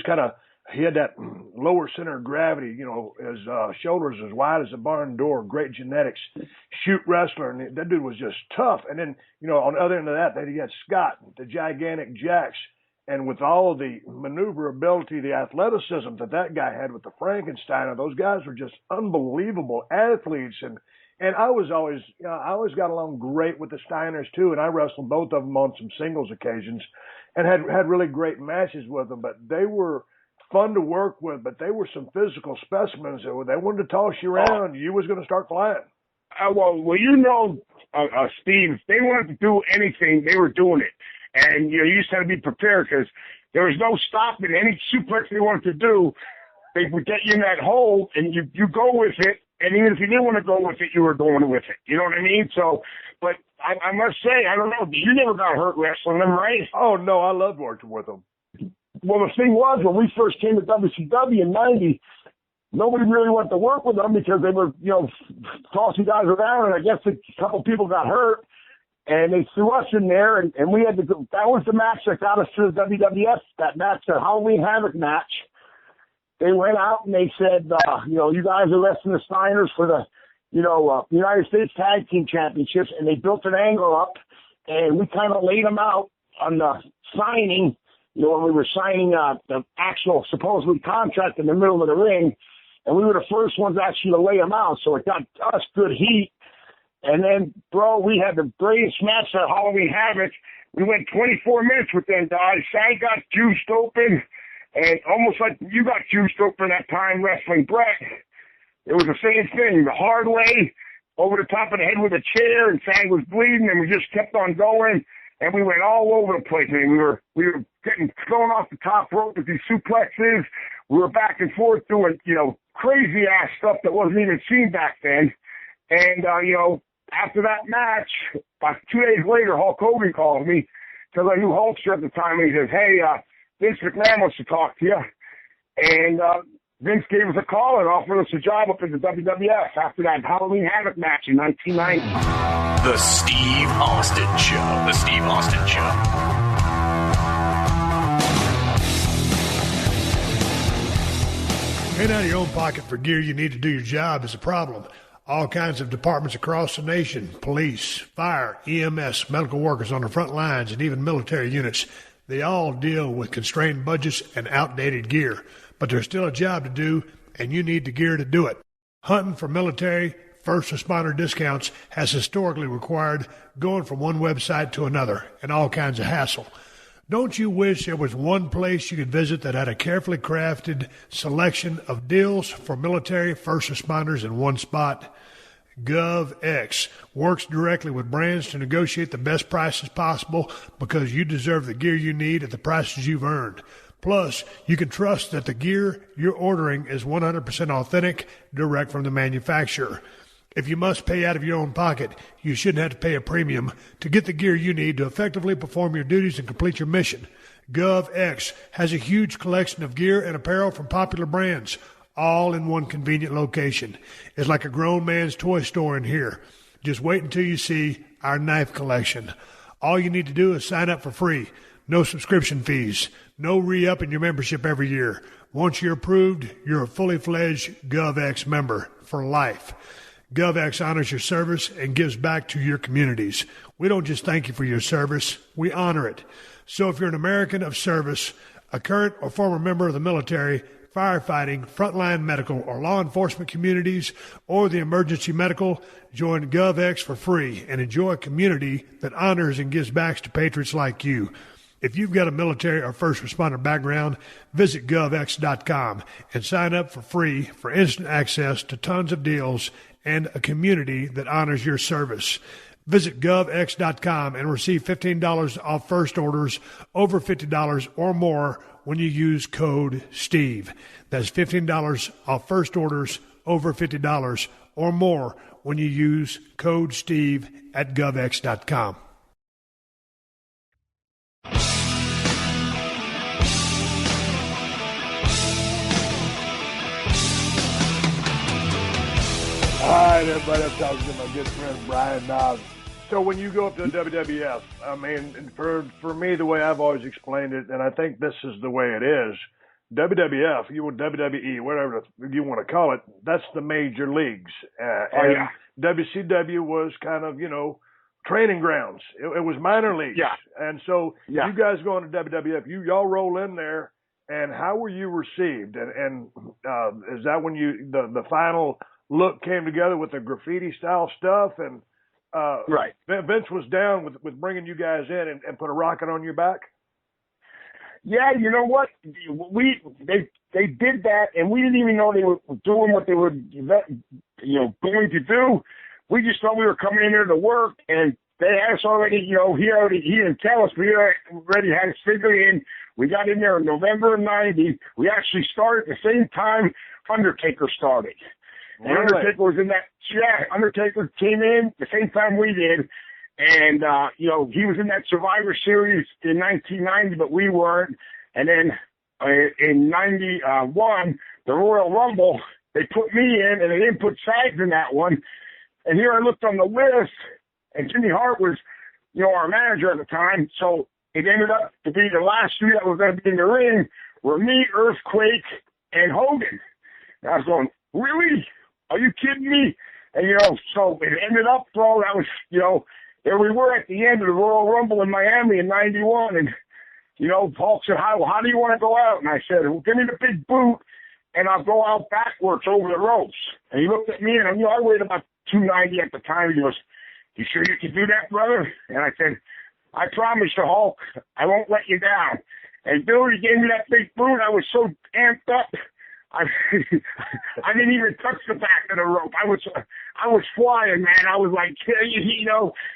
had that lower center of gravity, you know, his shoulders as wide as a barn door, great genetics, shoot wrestler. And that dude was just tough. And then, you know, on the other end of that, then you had Scott, the gigantic Jacks. And with all of the maneuverability, the athleticism that guy had with the Frankensteiner, those guys were just unbelievable athletes. And I always got along great with the Steiners too. And I wrestled both of them on some singles occasions and had really great matches with them. But they were fun to work with, but they were some physical specimens. They wanted to toss you around. You was going to start flying. Well, you know, Steve, if they wanted to do anything, they were doing it. And, you know, you just had to be prepared, because there was no stopping any suplex they wanted to do. They would get you in that hole, and you go with it. And even if you didn't want to go with it, you were going with it. You know what I mean? So, but I must say, I don't know, you never got hurt wrestling them, right? Oh, no, I loved working with them. Well, the thing was, when we first came to WCW in 90, nobody really wanted to work with them because they were, you know, tossing guys around, and I guess a couple people got hurt. And they threw us in there, and we had to go. That was the match that got us to the WWF, that match, the Halloween Havoc match. They went out and they said, you know, you guys are wrestling the Steiners for the, you know, United States Tag Team Championships, and they built an angle up, and we kind of laid them out on the signing, you know, when we were signing the actual supposedly contract in the middle of the ring, and we were the first ones actually to lay them out, so it got us good heat. And then, bro, we had the greatest match at Halloween Havoc. We went 24 minutes with them guys. Sag got juiced open, and almost like you got juiced open that time wrestling Brett. It was the same thing, the hard way, over the top of the head with a chair, and Sag was bleeding, and we just kept on going, and we went all over the place. I mean, we were getting thrown off the top rope with these suplexes. We were back and forth doing, you know, crazy-ass stuff that wasn't even seen back then. And, you know, after that match, about 2 days later, Hulk Hogan called me, because I knew Hulkster at the time, and he says, hey, Vince McMahon wants to talk to you. And Vince gave us a call and offered us a job up in the WWF after that Halloween Havoc match in 1990. The Steve Austin Show. The Steve Austin Show. Paying out of your own pocket for gear you need to do your job is a problem. All kinds of departments across the nation, police, fire, EMS, medical workers on the front lines, and even military units, they all deal with constrained budgets and outdated gear. But there's still a job to do, and you need the gear to do it. Hunting for military, first responder discounts has historically required going from one website to another and all kinds of hassle. Don't you wish there was one place you could visit that had a carefully crafted selection of deals for military first responders in one spot? GovX works directly with brands to negotiate the best prices possible because you deserve the gear you need at the prices you've earned. Plus, you can trust that the gear you're ordering is 100% authentic, direct from the manufacturer. If you must pay out of your own pocket, you shouldn't have to pay a premium to get the gear you need to effectively perform your duties and complete your mission. GovX has a huge collection of gear and apparel from popular brands, all in one convenient location. It's like a grown man's toy store in here. Just wait until you see our knife collection. All you need to do is sign up for free. No subscription fees. No re-up in your membership every year. Once you're approved, you're a fully fledged GovX member for life. GovX honors your service and gives back to your communities. We don't just thank you for your service, we honor it. So if you're an American of service, a current or former member of the military, firefighting, frontline medical, or law enforcement communities, or the emergency medical, join GovX for free and enjoy a community that honors and gives back to patriots like you. If you've got a military or first responder background, visit govx.com and sign up for free for instant access to tons of deals and a community that honors your service. Visit govx.com and receive $15 off first orders over $50 or more when you use code STEVE. That's $15 off first orders over $50 or more when you use code STEVE at govx.com. All right, everybody, I'm talking to my good friend Brian Knobs. So when you go up to the WWF, I mean, for me, the way I've always explained it, and I think this is the way it is, WWF, you would WWE, whatever you want to call it, that's the major leagues. And WCW was kind of, training grounds. It was minor leagues. Yeah. And so you guys going to WWF, y'all roll in there, and how were you received? And is that when the final look came together with the graffiti style stuff? And right. Vince was down with bringing you guys in and put a rocket on your back? Yeah, you know what? They did that, and we didn't even know they were doing what they were, going to do. We just thought we were coming in there to work, and they had us already, he didn't tell us, but he already had us figured in. We got in there in November of 90. We actually started at the same time Undertaker started. And Really? Undertaker was in that, Undertaker came in the same time we did. And, he was in that Survivor Series in 1990, but we weren't. And then in 91, the Royal Rumble, they put me in, and they didn't put Sides in that one. And here I looked on the list, and Jimmy Hart was, our manager at the time. So it ended up to be the last three that was going to be in the ring were me, Earthquake, and Hogan. And I was going, really? Are you kidding me? And, so it ended up, bro, that was, there we were at the end of the Royal Rumble in Miami in 91. And, Paul said, how do you want to go out? And I said, well, give me the big boot, and I'll go out backwards over the ropes. And he looked at me, and I weighed about 290 at the time. He goes, you sure you can do that, brother? And I said, I promise you, Hulk, I won't let you down. And Billy gave me that big boot. I was so amped up. I didn't even touch the back of the rope. I was flying, man. I was like,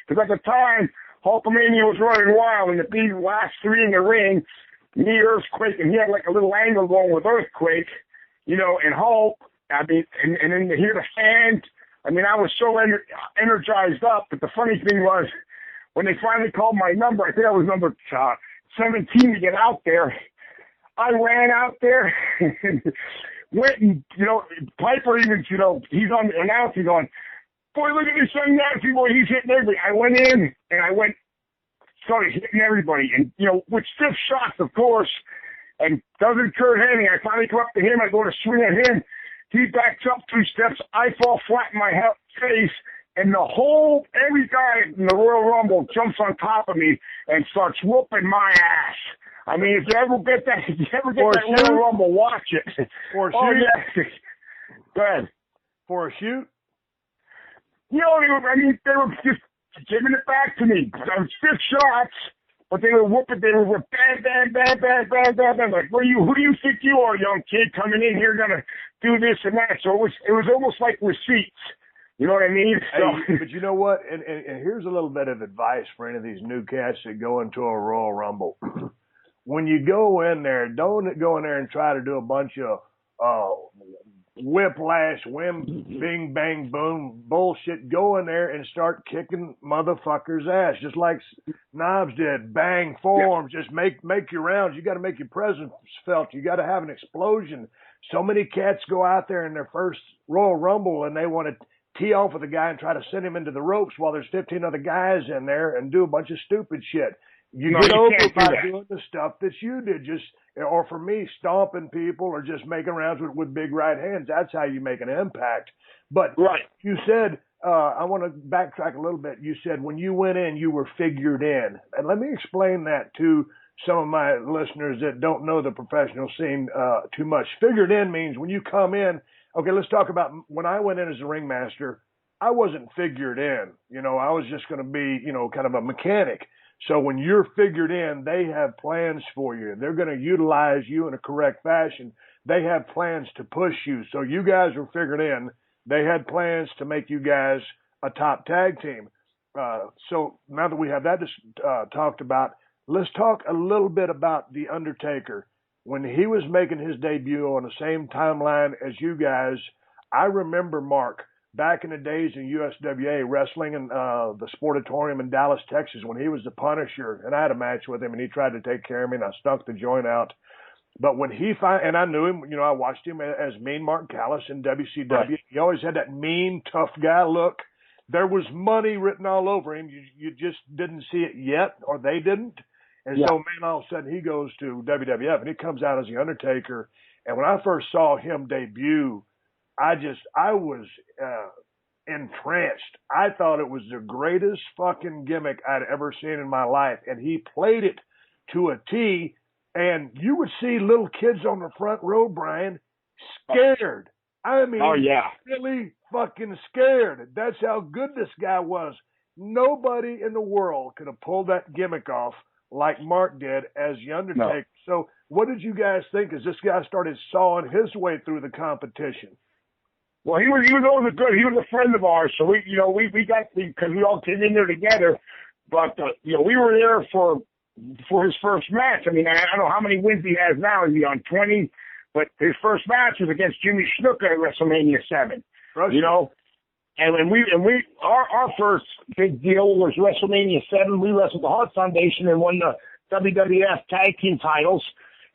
because at the time, Hulkamania was running wild, and the last three in the ring, me, Earthquake, and he had like a little angle going with Earthquake, and Hulk. I mean, and then to hear the fans. I mean, I was so energized up. But the funny thing was, when they finally called my number, I think I was number 17 to get out there. I ran out there and went and, Piper even, he's on the announcing going, boy, look at this young Nazi boy, he's hitting everybody. I went in and started hitting everybody. And, with stiff shots, of course, and doesn't Kurt Hennig. I finally go up to him. I go to swing at him. He backs up 2 steps. I fall flat in my face. And every guy in the Royal Rumble jumps on top of me and starts whooping my ass. I mean, if you ever get that Royal Rumble, watch it. For a shoot? Oh, yeah. Go ahead. For a shoot? They were just giving it back to me. Stiff shots, but they were whooping. They were bang, bang, bang, bang, bang, bang, bang. Like, who do you think you are, young kid, coming in here gonna do this and that? So it was almost like receipts. You know what I mean? Hey, but you know what? And here's a little bit of advice for any of these new cats that go into a Royal Rumble. When you go in there, don't go in there and try to do a bunch of whiplash, bing, bang, boom bullshit. Go in there and start kicking motherfuckers' ass, just like Knobs did. Bang, form, just make your rounds. You got to make your presence felt. You got to have an explosion. So many cats go out there in their first Royal Rumble and they want to tee off with a guy and try to send him into the ropes while there's 15 other guys in there and do a bunch of stupid shit. You get over by doing the stuff that you did, or for me, stomping people or just making rounds with big right hands. That's how you make an impact. But you said, I want to backtrack a little bit. You said when you went in, you were figured in. And let me explain that to some of my listeners that don't know the professional scene too much. Figured in means when you come in, okay, let's talk about when I went in as a ringmaster, I wasn't figured in. I was just going to be, kind of a mechanic. So when you're figured in, they have plans for you. They're going to utilize you in a correct fashion. They have plans to push you. So you guys were figured in. They had plans to make you guys a top tag team. So now that we have that talked about, let's talk a little bit about The Undertaker. When he was making his debut on the same timeline as you guys, I remember, Mark, back in the days in USWA, wrestling in the Sportatorium in Dallas, Texas, when he was the Punisher, and I had a match with him, and he tried to take care of me, and I stunk the joint out. But when he and I knew him, I watched him as Mean Mark Callis in WCW. Right. He always had that mean, tough guy look. There was money written all over him. You just didn't see it yet, or they didn't. And so, man, all of a sudden he goes to WWF, and he comes out as The Undertaker. And when I first saw him debut, I was entranced. I thought it was the greatest fucking gimmick I'd ever seen in my life. And he played it to a T. And you would see little kids on the front row, Brian, scared. I mean, really fucking scared. That's how good this guy was. Nobody in the world could have pulled that gimmick off like Mark did as The Undertaker. No. So what did you guys think as this guy started sawing his way through the competition? Well, he was always he was a friend of ours. So we got, because we all came in there together, but, we were there for his first match. I mean, I don't know how many wins he has now. Is he on 20? But his first match was against Jimmy Snuka at WrestleMania 7. Russia. And our first big deal was WrestleMania 7. We wrestled the Hart Foundation and won the WWF Tag Team titles.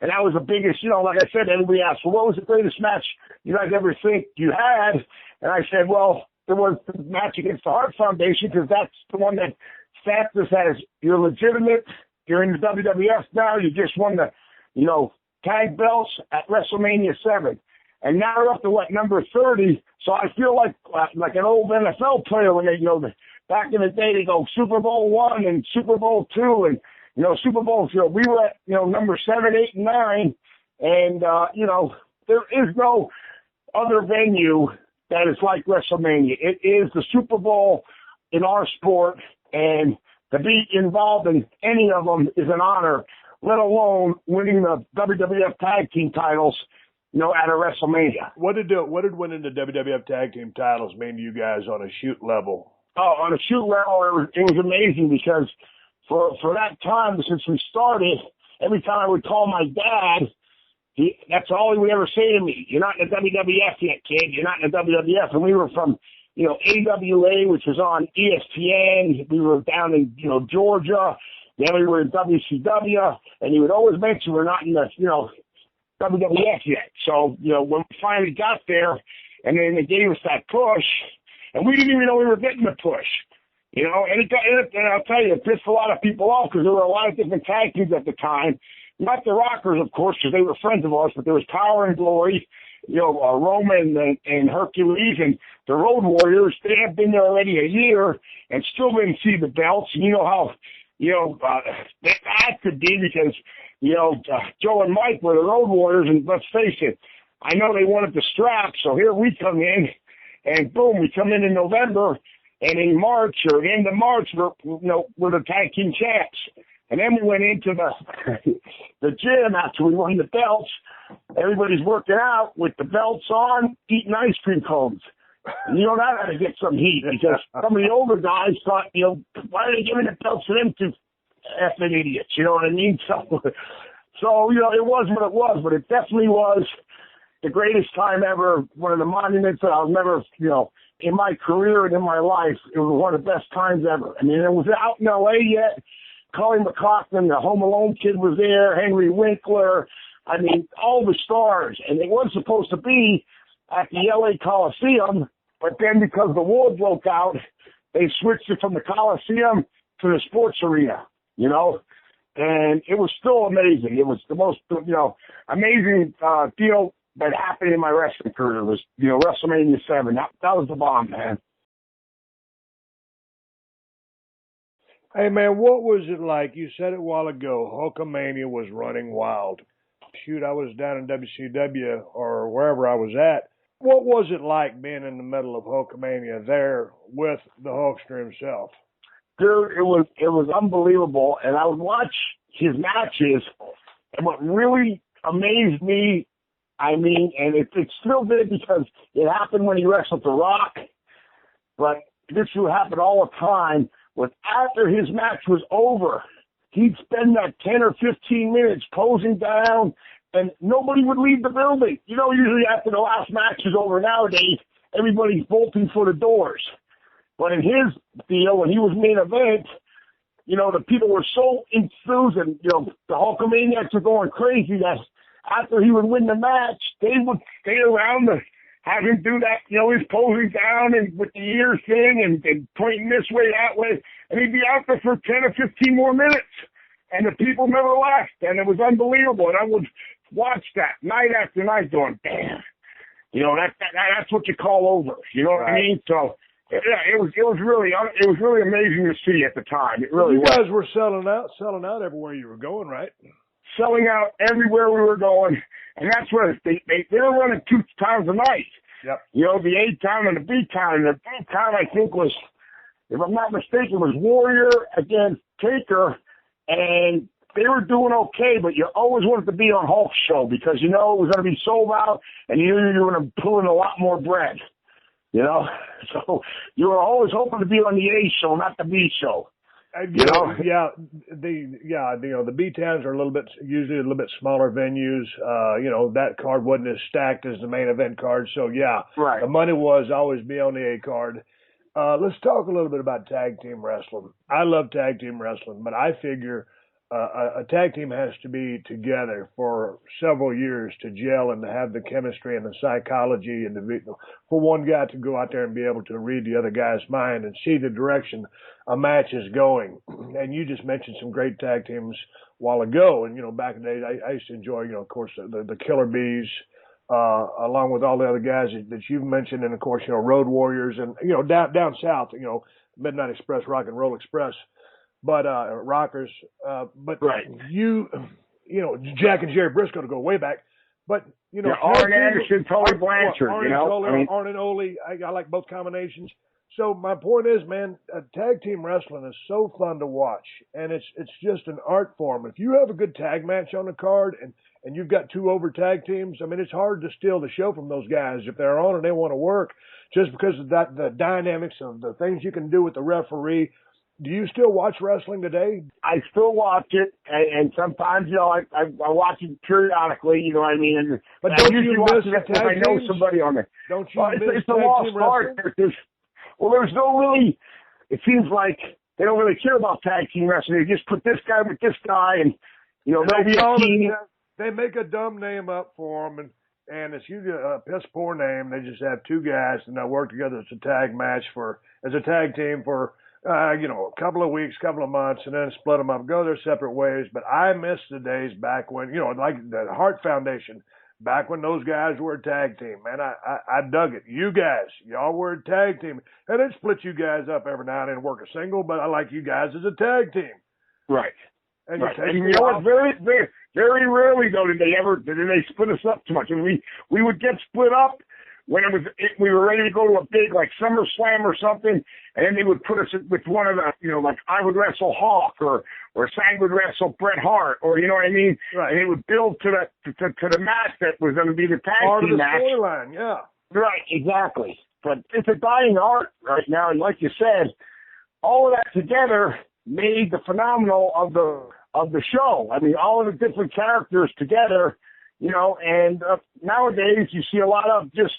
And that was the biggest, like I said, everybody asked, well, what was the greatest match you guys ever think you had? And I said, well, it was the match against the Hart Foundation, because that's the one that stamped us as you're legitimate. You're in the WWF now. You just won the, tag belts at WrestleMania 7. And now we're up to, number 30. So I feel like an old NFL player when they, back in the day, they go Super Bowl 1 and Super Bowl 2 and, Super Bowl, we were at, number 7, 8, and 9. And, there is no other venue that is like WrestleMania. It is the Super Bowl in our sport, and to be involved in any of them is an honor, let alone winning the WWF Tag Team titles, at a WrestleMania. What did winning the WWF Tag Team titles mean to you guys on a shoot level? Oh, on a shoot level, it was amazing, because for that time, since we started, every time I would call my dad, that's all he would ever say to me. You're not in the WWF yet, kid. You're not in the WWF. And we were from, AWA, which was on ESPN. We were down in, Georgia. Then we were in WCW. And he would always mention we're not in the, WWF yet. So, when we finally got there, and then they gave us that push, and we didn't even know we were getting the push. And I'll tell you, it pissed a lot of people off, because there were a lot of different tag teams at the time. Not the Rockers, of course, because they were friends of ours, but there was Power and Glory, Roman and Hercules, and the Road Warriors. They had been there already a year and still didn't see the belts. And you know how, that could be, because, Joe and Mike were the Road Warriors, and let's face it, I know they wanted the strap, so here we come in, and boom, we come in November, and in March, or the end of March, we're the tag team champs. And then we went into the gym after we won the belts. Everybody's working out with the belts on, eating ice cream cones. And that had to get some heat, because some of the older guys thought, why are they giving the belts to them two effing idiots? You know what I mean? So it was what it was, but it definitely was the greatest time ever, one of the monuments that I'll never, in my career and in my life, it was one of the best times ever. I mean, it was out in L.A. yet. Colin McCaughlin, the Home Alone kid, was there. Henry Winkler. I mean, all the stars. And it was supposed to be at the L.A. Coliseum, but then because the war broke out, they switched it from the Coliseum to the sports arena, And it was still amazing. It was the most, amazing deal that happened in my wrestling career was, WrestleMania 7. That was the bomb, man. Hey, man, what was it like? You said it a while ago, Hulkamania was running wild. Shoot, I was down in WCW or wherever I was at. What was it like being in the middle of Hulkamania there with the Hulkster himself? Dude, it was unbelievable. And I would watch his matches, and what really amazed me, and it still did, because it happened when he wrestled The Rock, but this would happen all the time. was after his match was over, he'd spend that 10 or 15 minutes posing down, and nobody would leave the building. You know, usually after the last match is over nowadays, everybody's bolting for the doors. But in his deal, when he was main event, you know, the people were so enthused, and, you know, the Hulkamaniacs were going crazy that after he would win the match, they would stay around to have him do that, you know, his posing down and with the ears thing and pointing this way, that way, and he'd be out there for 10 or 15 more minutes. And the people never left, and it was unbelievable. And I would watch that night after night going, damn, you know, that's what you call over. You know what I mean? So, yeah, it was really amazing to see at the time. It really was. You guys were selling out everywhere you were going, right? Selling out everywhere we were going, and that's where they were running 2 times a night. Yep. You know, the A town and the B town. And the B town, I think, was, if I'm not mistaken, was Warrior against Taker, and they were doing okay, but you always wanted to be on Hulk's show because you know it was going to be sold out, and you knew you were going to pull in a lot more bread. You know, so you were always hoping to be on the A show, not the B show. You know? The B towns are usually a little bit smaller venues. You know, that card wasn't as stacked as the main event card. So yeah, right. The money was always be on the A card. Let's talk a little bit about tag team wrestling. I love tag team wrestling, but I figure a tag team has to be together for several years to gel and to have the chemistry and the psychology and for one guy to go out there and be able to read the other guy's mind and see the direction a match is going. And you just mentioned some great tag teams a while ago. And, you know, back in the day, I used to enjoy, you know, of course, the Killer Bees, along with all the other guys that you've mentioned. And, of course, you know, Road Warriors and, you know, down south, you know, Midnight Express, Rock and Roll Express. But Rockers, but right. you know, Jack and Jerry Briscoe to go way back. But you know, Arn Anderson, Tully Blanchard, Arn you know, Arn and Ole. I like both combinations. So my point is, man, tag team wrestling is so fun to watch, and it's just an art form. If you have a good tag match on the card, and you've got 2 over tag teams, I mean, it's hard to steal the show from those guys if they're on and they want to work, just because of that, the dynamics of the things you can do with the referee. Do you still watch wrestling today? I still watch it, and sometimes, you know, I watch it periodically, you know what I mean? But don't you miss the tag I know teams? somebody on it. Don't you miss it's a lost art. There's no really, it seems like they don't really care about tag team wrestling. They just put this guy with this guy, and, you know, they'll be a team. They make a dumb name up for them, and it's usually a piss poor name. They just have 2 guys, and they work together as a tag match as a tag team for, you know, a couple of weeks, couple of months, and then split them up, go their separate ways. But I miss the days back when, you know, like the Hart Foundation, back when those guys were a tag team, man. I dug it. You guys, y'all were a tag team. And they'd split you guys up every now and then and work a single, but I like you guys as a tag team. Right. And you know what? Very, very, very rarely, though, did they split us up too much. I mean, we would get split up when we were ready to go to a big, like, SummerSlam or something, and then they would put us with one of the, you know, like I would wrestle Hawk or Sang would wrestle Bret Hart, or, you know what I mean? Right. And they would build to the match that was going to be the tag team match. Part of the storyline, yeah. Right, exactly. But it's a dying art right now, and like you said, all of that together made the phenomenal of the show. I mean, all of the different characters together, you know, and nowadays you see a lot of just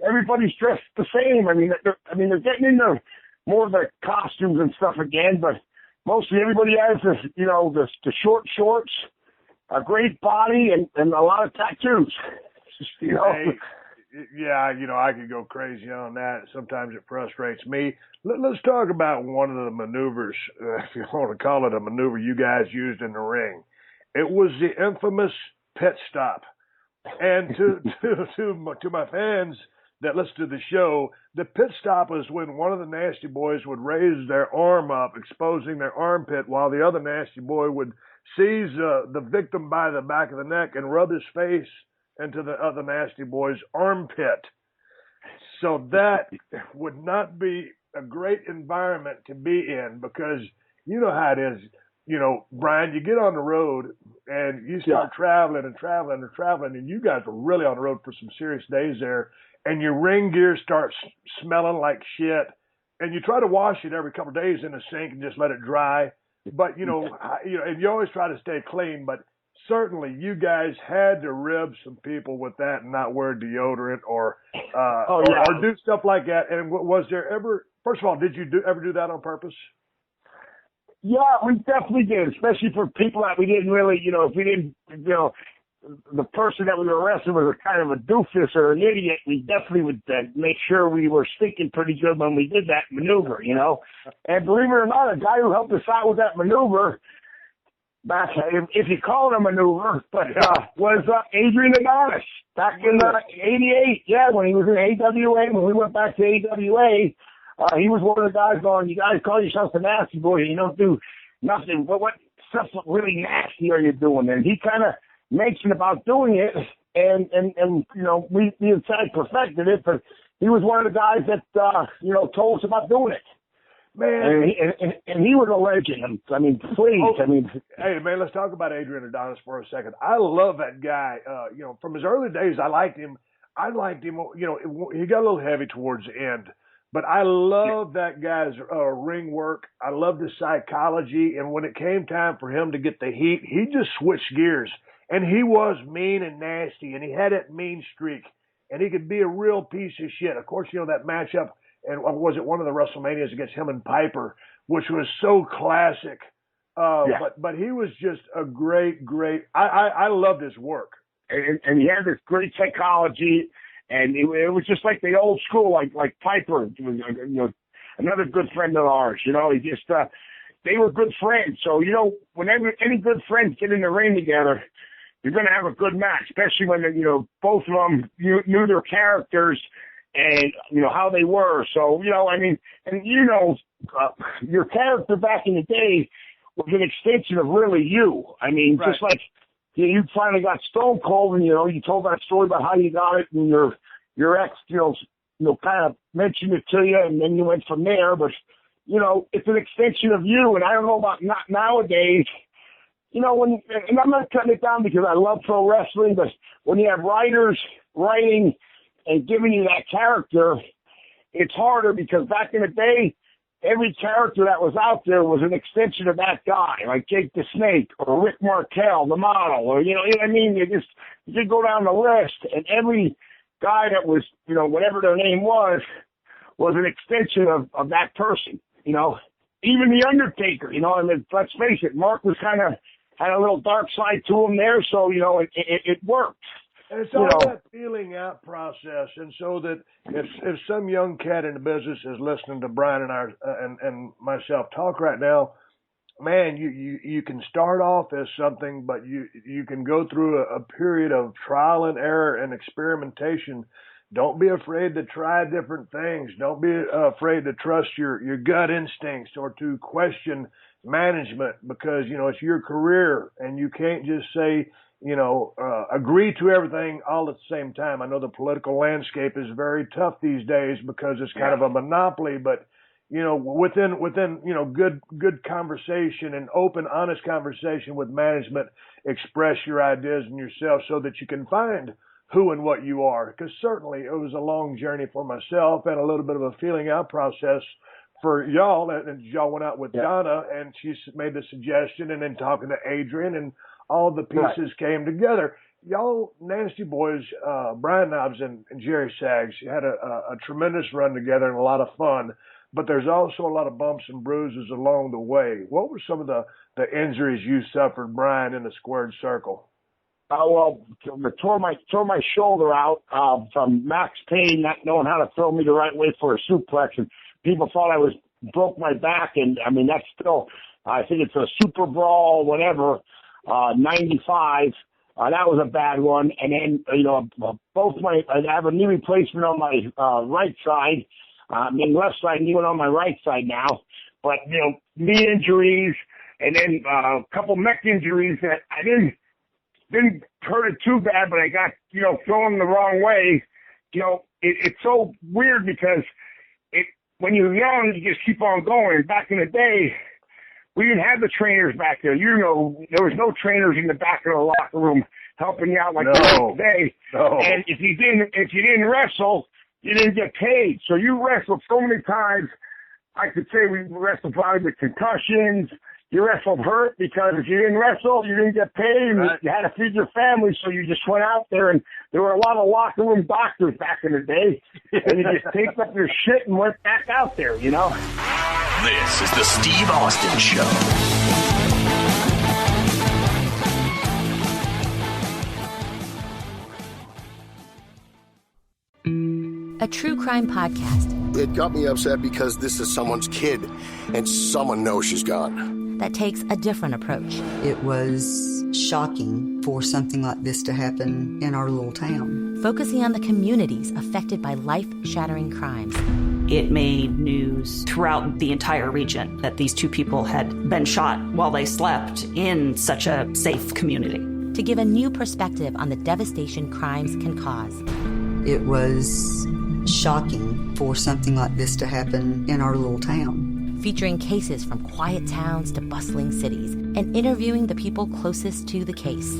everybody's dressed the same. I mean, they're getting into more of the costumes and stuff again, but mostly everybody has this, you know, the short shorts, a great body, and a lot of tattoos. You know. Hey, yeah, you know, I could go crazy on that. Sometimes it frustrates me. Let's talk about one of the maneuvers, if you want to call it a maneuver, you guys used in the ring. It was the infamous pit stop. And to my fans that listen to the show, the pit stop is when one of the Nasty Boys would raise their arm up, exposing their armpit, while the other Nasty Boy would seize the victim by the back of the neck and rub his face into the other Nasty Boy's armpit. So that would not be a great environment to be in, because you know how it is. You know, Brian, you get on the road and you start traveling, and you guys were really on the road for some serious days there, and your ring gear starts smelling like shit, and you try to wash it every couple of days in the sink and just let it dry. But, and you always try to stay clean, but certainly you guys had to rib some people with that and not wear deodorant or do stuff like that. And was there ever, first of all, did you ever do that on purpose? Yeah, we definitely did, especially for people that we didn't really, if we didn't, the person that we were arresting was kind of a doofus or an idiot, we definitely would make sure we were stinking pretty good when we did that maneuver, And believe it or not, a guy who helped us out with that maneuver, back, if you call it a maneuver, was Adrian Adonis back in '88. Yeah, when he was in AWA, when we went back to AWA, he was one of the guys going, "You guys call yourselves a nasty boy, you don't do nothing. What stuff really nasty are you doing?" And he kind of mentioned about doing it, and we in fact perfected it, but he was one of the guys that told us about doing it. Man, and he was a legend. I mean, please. Hey, man, let's talk about Adrian Adonis for a second. I love that guy. From his early days, I liked him. He got a little heavy towards the end, but I love that guy's ring work. I love the psychology, and when it came time for him to get the heat, he just switched gears, and he was mean and nasty, and he had that mean streak, and he could be a real piece of shit. Of course, that matchup. And was it one of the WrestleManias against him and Piper, which was so classic. But he was just a great. I loved his work. And he had this great psychology, and it was just like the old school, like Piper, another good friend of ours. He just they were good friends. So whenever any good friends get in the ring together, you're going to have a good match, especially when both of them knew their characters. And, how they were. So, your character back in the day was an extension of really you. I mean, right. Just like you finally got Stone Cold and, you told that story about how you got it and your ex, kind of mentioned it to you and then you went from there. But, it's an extension of you. And I don't know about not nowadays, and I'm not cutting it down because I love pro wrestling, but when you have writers writing and giving you that character, it's harder because back in the day, every character that was out there was an extension of that guy, like Jake the Snake or Rick Martel, the model, or, you what I mean? You could go down the list, and every guy that was, whatever their name was an extension of that person, Even The Undertaker, and let's face it, Mark was kind of had a little dark side to him there, so, it worked. And it's all that feeling out process, and so that if some young cat in the business is listening to Brian and myself talk right now, man, you can start off as something, but you can go through a period of trial and error and experimentation. Don't be afraid to try different things. Don't be afraid to trust your gut instincts or to question management because it's your career, and you can't just say. Agree to everything all at the same time. I know the political landscape is very tough these days because it's kind of a monopoly, but, within good conversation and open, honest conversation with management, express your ideas and yourself so that you can find who and what you are. Because certainly it was a long journey for myself and a little bit of a feeling out process for y'all. And y'all went out with Donna and she made the suggestion and then talking to Adrian and all the pieces came together. Y'all nasty boys, Brian Knobs and Jerry Sags had a tremendous run together and a lot of fun, but there's also a lot of bumps and bruises along the way. What were some of the injuries you suffered, Brian, in the squared circle? I tore my shoulder out from max pain, not knowing how to throw me the right way for a suplex, and people thought I broke my back, and I mean that's still, I think it's a Super Brawl, whatever. 95, that was a bad one. And then, I have a knee replacement on my right side. Left side, knee went on my right side now. But, knee injuries and then a couple neck injuries that I didn't hurt it too bad, but I got, thrown the wrong way. It's so weird because when you're young, you just keep on going. Back in the day, we didn't have the trainers back there. There was no trainers in the back of the locker room helping you out like today. No. And if you didn't wrestle, you didn't get paid. So you wrestled so many times I could say we wrestled probably with concussions. You wrestled hurt because if you didn't wrestle, you didn't get paid. Right. You had to feed your family, so you just went out there. And there were a lot of locker room doctors back in the day. And you just picked up your shit and went back out there, you know? This is the Steve Austin Show. A true crime podcast It got me upset because this is someone's kid, and someone knows she's gone. that takes a different approach. It was shocking for something like this to happen in our little town. Focusing on the communities affected by life-shattering crimes. It made news throughout the entire region that these two people had been shot while they slept in such a safe community. To give a new perspective on the devastation crimes can cause. It was shocking for something like this to happen in our little town. Featuring cases from quiet towns to bustling cities and interviewing the people closest to the case.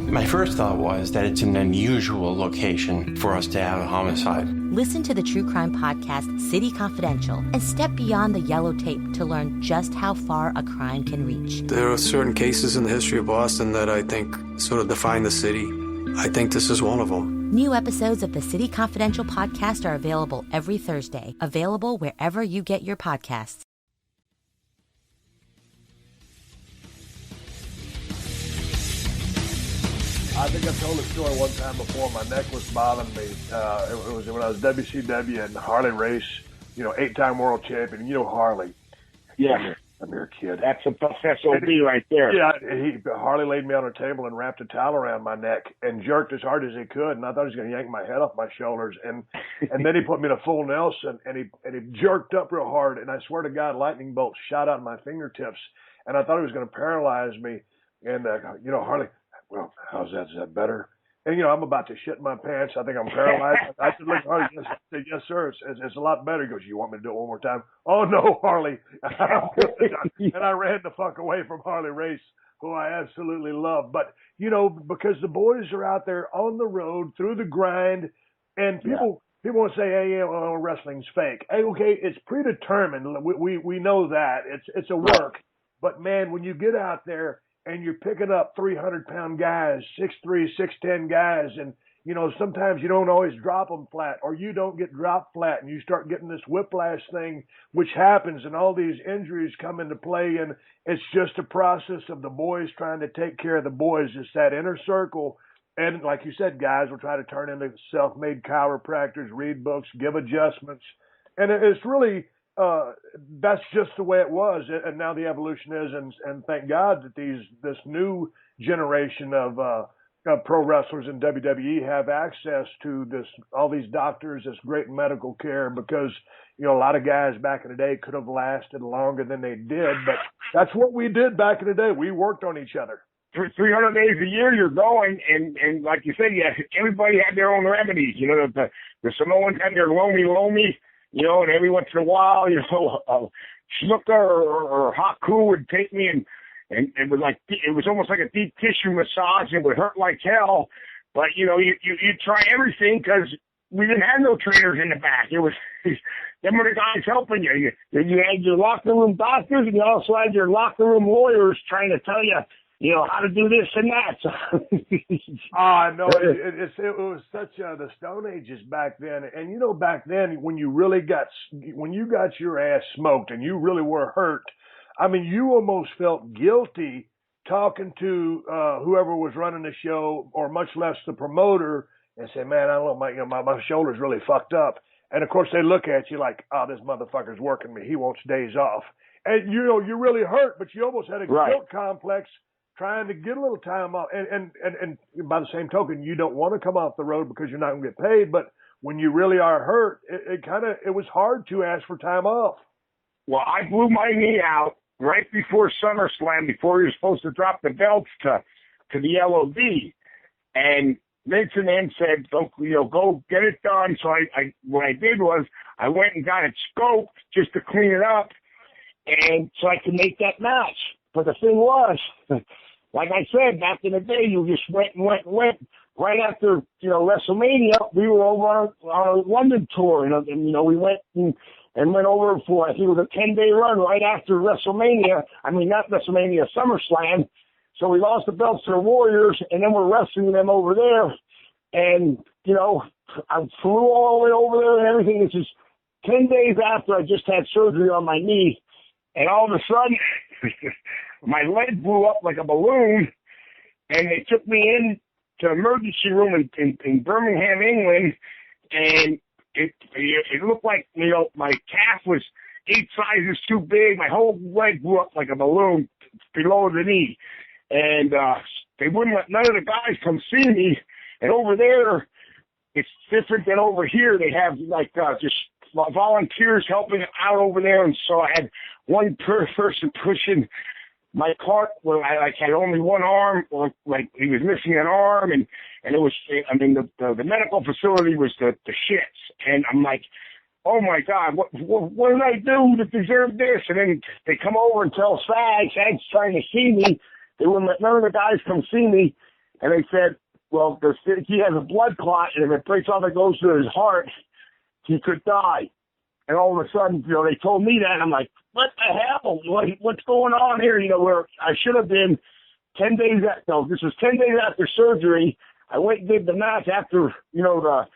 My first thought was that it's an unusual location for us to have a homicide. Listen to the true crime podcast City Confidential and step beyond the yellow tape to learn just how far a crime can reach. There are certain cases in the history of Boston that I think sort of define the city. I think this is one of them. New episodes of the City Confidential podcast are available every Thursday. Available wherever you get your podcasts. I think I've told a story one time before. My neck was bothering me. It was when I was WCW and Harley Race, 8-time world champion. You know Harley. Yeah. I'm your kid. That's a tough SOB right there. Yeah, Harley laid me on a table and wrapped a towel around my neck and jerked as hard as he could, and I thought he was going to yank my head off my shoulders. And then he put me in a full Nelson, and he jerked up real hard, and I swear to God, lightning bolts shot out of my fingertips, and I thought he was going to paralyze me. And Harley, well, how's that? Is that better? And I'm about to shit my pants. I think I'm paralyzed. I said, look, Harley, I said, yes, sir. It's a lot better. He goes, you want me to do it one more time? Oh no, Harley. And I ran the fuck away from Harley Race, who I absolutely love. But because the boys are out there on the road through the grind, and people want to say, hey, wrestling's fake. Hey, okay, it's predetermined. We know that it's a work. But man, when you get out there and you're picking up 300-pound guys, 6'3", 6'10" guys, and, sometimes you don't always drop them flat, or you don't get dropped flat, and you start getting this whiplash thing, which happens, and all these injuries come into play, and it's just a process of the boys trying to take care of the boys. It's that inner circle, and like you said, guys will try to turn into self-made chiropractors, read books, give adjustments, and it's really that's just the way it was, and now the evolution is, and thank God that this new generation of pro wrestlers in WWE have access to all these doctors, this great medical care, because a lot of guys back in the day could have lasted longer than they did, but that's what we did back in the day. We worked on each other. For 300 days a year, you're going, and like you said, everybody had their own remedies. The Samoans had their lomi. And every once in a while, Snuka or Haku would take me and it was almost like a deep tissue massage. It would hurt like hell, but you try everything because we didn't have no trainers in the back. It was them were the guys helping you. You had your locker room doctors, and you also had your locker room lawyers trying to tell you, how to do this and that. No, it was such the Stone Ages back then. And, back then when you got your ass smoked and you really were hurt, I mean, you almost felt guilty talking to whoever was running the show, or much less the promoter, and say, man, I don't know, my shoulder's really fucked up. And of course they look at you like, oh, this motherfucker's working me. He wants days off. And, you're really hurt, but you almost had a guilt complex trying to get a little time off. And by the same token, you don't want to come off the road because you're not going to get paid. But when you really are hurt, it was hard to ask for time off. Well, I blew my knee out right before SummerSlam, before you were supposed to drop the belts to the LOD. And Vince and them said, go get it done. So what I did was I went and got it scoped just to clean it up, and so I could make that match. But the thing was, like I said, back in the day, you just went. Right after, WrestleMania, we were over on a London tour, and we went and went over for, I think it was a 10-day run right after WrestleMania. I mean, not WrestleMania, SummerSlam. So we lost the belts to the Warriors, and then we're wrestling them over there. And, I flew all the way over there and everything. It's just 10 days after I just had surgery on my knee. And all of a sudden, my leg blew up like a balloon, and they took me in to emergency room in Birmingham, England, and it looked like, my calf was 8 sizes too big. My whole leg blew up like a balloon below the knee. And they wouldn't let none of the guys come see me. And over there, it's different than over here. They have, just volunteers helping out over there. And so I had one person pushing my cart where I had only one arm, or like he was missing an arm, and it was, the medical facility was the shits. And I'm like, oh my God, what did I do to deserve this? And then they come over and tell SAG's trying to see me. They wouldn't let none of the guys come see me. And they said, well, he has a blood clot, and if it breaks off, it goes to his heart, he could die. And all of a sudden, they told me that, and I'm like, what the hell? What's going on here? Where I should have been 10 days this was 10 days after surgery. I went and did the match after, the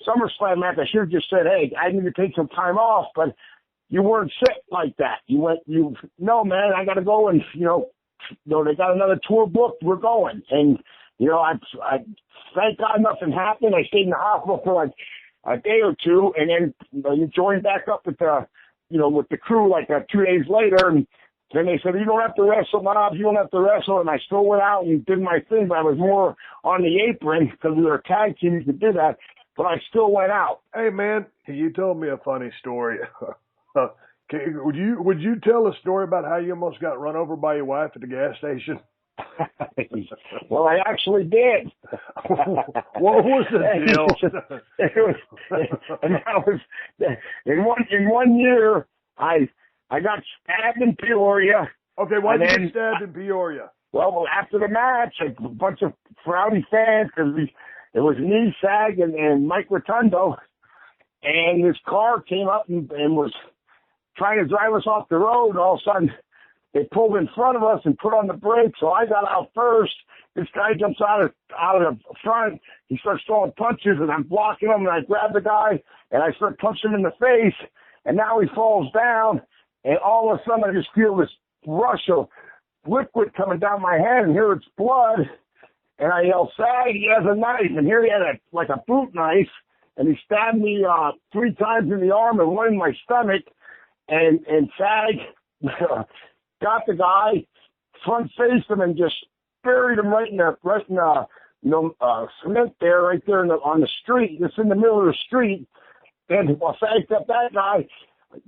SummerSlam match. I should have just said, hey, I need to take some time off, but you weren't sick like that. No, man, I got to go, and, they got another tour booked. We're going. And, I thank God nothing happened. I stayed in the hospital for like a day or two, and then joined back up with the crew 2 days later. And then they said, you don't have to wrestle, Bob. You don't have to wrestle. And I still went out and did my thing, but I was more on the apron because we were a tag team. You could do that, but I still went out. Hey, man, you told me a funny story. Would you tell a story about how you almost got run over by your wife at the gas station? Well, I actually did. What was the deal? And that was in one year. I got stabbed in Peoria. Okay, why did you get stabbed in Peoria? Well, after the match, a bunch of frowny fans, because it was me, SAG, and Mike Rotundo, and his car came up and was trying to drive us off the road. And all of a sudden, they pulled in front of us and put on the brakes, so I got out first. This guy jumps out of the front. He starts throwing punches, and I'm blocking him, and I grab the guy, and I start punching him in the face, and now he falls down, and all of a sudden I just feel this rush of liquid coming down my head, and here it's blood, and I yell, SAG, he has a knife, and here he had a boot knife, and he stabbed me 3 times in the arm and 1 in my stomach, and SAG got the guy, front faced him, and just buried him right in the cement there, right there on the street. It's in the middle of the street. And while SAG got that guy,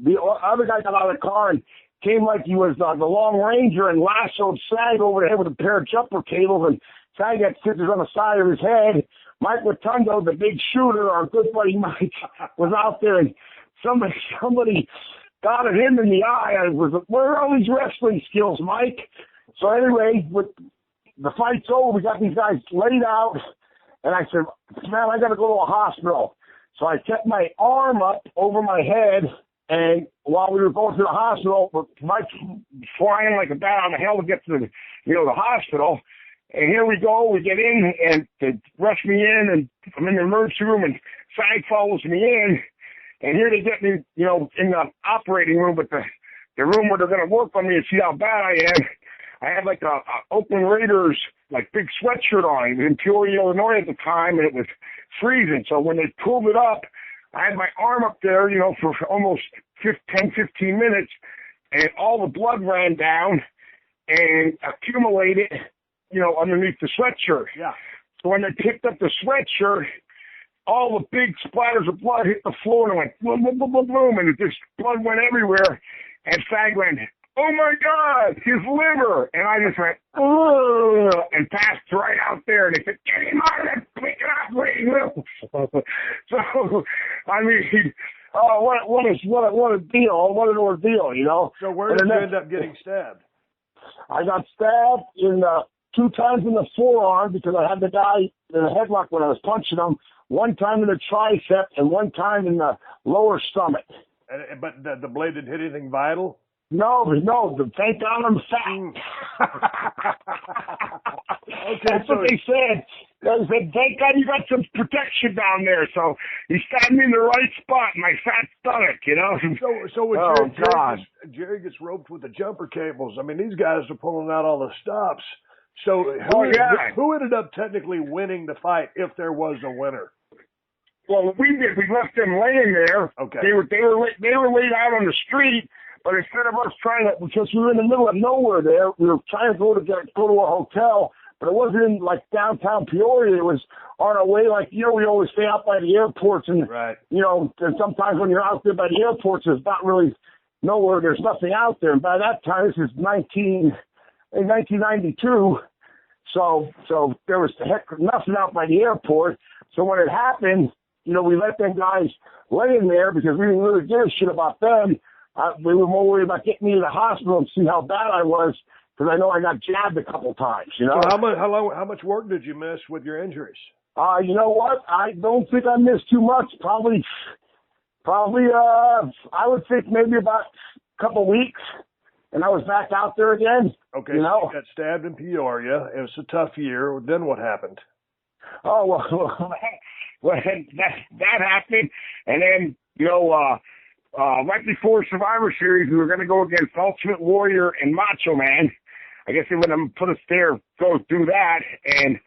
the other guy got out of the car and came like he was the Long Ranger and lassoed SAG over the head with a pair of jumper cables, and SAG had scissors on the side of his head. Mike Rotundo, the big shooter, our good buddy Mike, was out there, and somebody got at him in the eye. I was, where are all these wrestling skills, Mike? So anyway, with the fight's over, we got these guys laid out, and I said, man, I got to go to a hospital. So I kept my arm up over my head, and while we were going to the hospital, Mike's flying like a bat out of hell to get to the hospital. And here we go, we get in, and they rush me in, and I'm in the emergency room, and SAG follows me in. And here they get me, in the operating room, but the room where they're going to work on me and see how bad I am. I had like a Oakland Raiders, big sweatshirt on. It was in Peoria, Illinois at the time, and it was freezing. So when they pulled it up, I had my arm up there, for almost 10, 15 minutes, and all the blood ran down and accumulated, underneath the sweatshirt. Yeah. So when they picked up the sweatshirt, all the big splatters of blood hit the floor, and it went boom, boom, boom, boom, boom, and just blood went everywhere. And SAG went, oh my God, his liver. And I just went, ugh, and passed right out there. And they said, get him out of that freaking operating room. So, I mean, what a deal. What an ordeal, So where did you end up getting stabbed? I got stabbed in the 2 times in the forearm because I had the guy in a headlock when I was punching him, 1 time in the tricep, and 1 time in the lower stomach. But the blade didn't hit anything vital? No. Thank God I'm fat. That's what they said. They said, thank God you got some protection down there. So he stabbed me in the right spot, my fat stomach, you know. So Jerry gets roped with the jumper cables. I mean, these guys are pulling out all the stops. So who ended up technically winning the fight if there was a winner? Well, we did. We left them laying there. Okay. They were laid out on the street. But instead of us trying to, because we were in the middle of nowhere there, we were trying to go to a hotel, but it wasn't in like downtown Peoria. It was on our way, like, you know, we always stay out by the airports, and you know, and sometimes when you're out there by the airports, there's not really nowhere. There's nothing out there. And by that time, this is 1992, so there was nothing out by the airport. So when it happened, you know, we let them guys lay in there because we didn't really give a shit about them. We were more worried about getting me to the hospital and see how bad I was, because I know I got jabbed a couple times, you know. So how much work did you miss with your injuries? You know what? I don't think I missed too much. Probably, I would think maybe about a couple weeks, and I was back out there again. Okay, you know? So you got stabbed in Peoria. It was a tough year. Then what happened? Oh, well that happened, and then, you know, right before Survivor Series, we were going to go against Ultimate Warrior and Macho Man. I guess they wouldn't put us there, go through that. And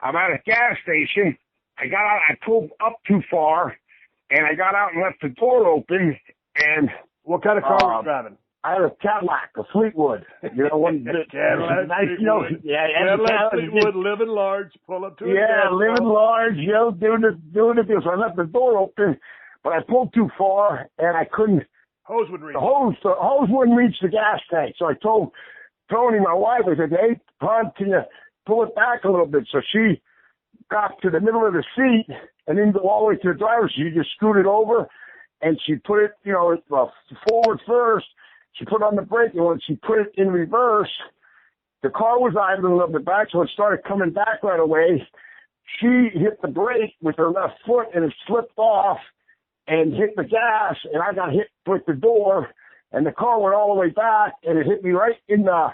I'm at a gas station. I got out, I pulled up too far, and I got out and left the door open. And what kind of car were you driving? I had a Cadillac, a Fleetwood. You know, one Cadillac, nice, you know, Cadillac, Fleetwood, living large, pull up to it. Yeah, living large, you know, doing it. So I left the door open. But I pulled too far, and I couldn't. Hose wouldn't reach. The hose wouldn't reach the gas tank. So I told Tony, my wife, I said, "Hey, hon, can you pull it back a little bit?" So she got to the middle of the seat and didn't go all the way to the driver's seat. She just scooted over, and she put it, you know, forward first. She put on the brake, and when she put it in reverse, the car was idling a little bit back, so it started coming back right away. She hit the brake with her left foot, and it slipped off and hit the gas, and I got hit with the door, and the car went all the way back, and it hit me right in the,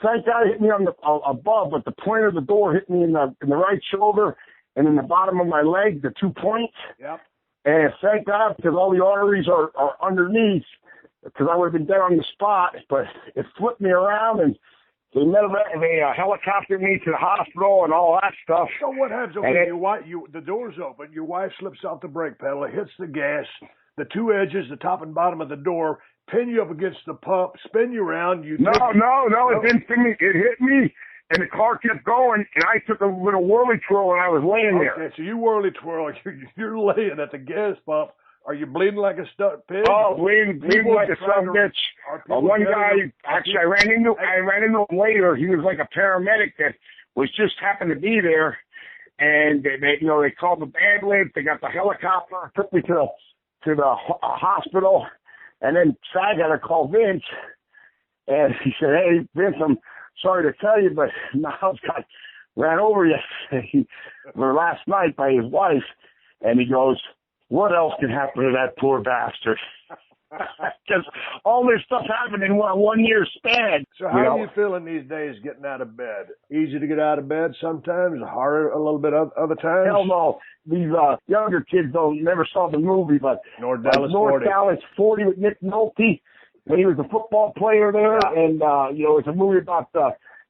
thank God it hit me on the, above, but the point of the door hit me in the right shoulder and in the bottom of my leg, the 2 points. Yep. And thank God, because all the arteries are underneath, because I would have been dead on the spot, but it flipped me around, and they helicoptered me to the hospital and all that stuff. So what happens? Okay, the door's open. Your wife slips off the brake pedal. It hits the gas. The 2 edges, the top and bottom of the door, pin you up against the pump, spin you around. No, it didn't spin me. It hit me, and the car kept going, and I took a little whirly twirl, and I was laying there. Okay, so you whirly twirl. You're laying at the gas pump. Are you bleeding like a stuck pig? Oh, bleeding like a son of a bitch. One guy, actually, I ran into him later. He was like a paramedic that was just happened to be there, and they called the ambulance. They got the helicopter, took me to the hospital, and then I got to call Vince, and he said, "Hey, Vince, I'm sorry to tell you, but Niles got ran over yesterday or last night by his wife," and he goes, "What else can happen to that poor bastard?" Because all this stuff happened in 1 year span. So how are you feeling these days getting out of bed? Easy to get out of bed sometimes, harder a little bit other times? Hell no. These younger kids never saw the movie, but North Dallas 40 with Nick Nolte, when he was a football player there, and it's a movie about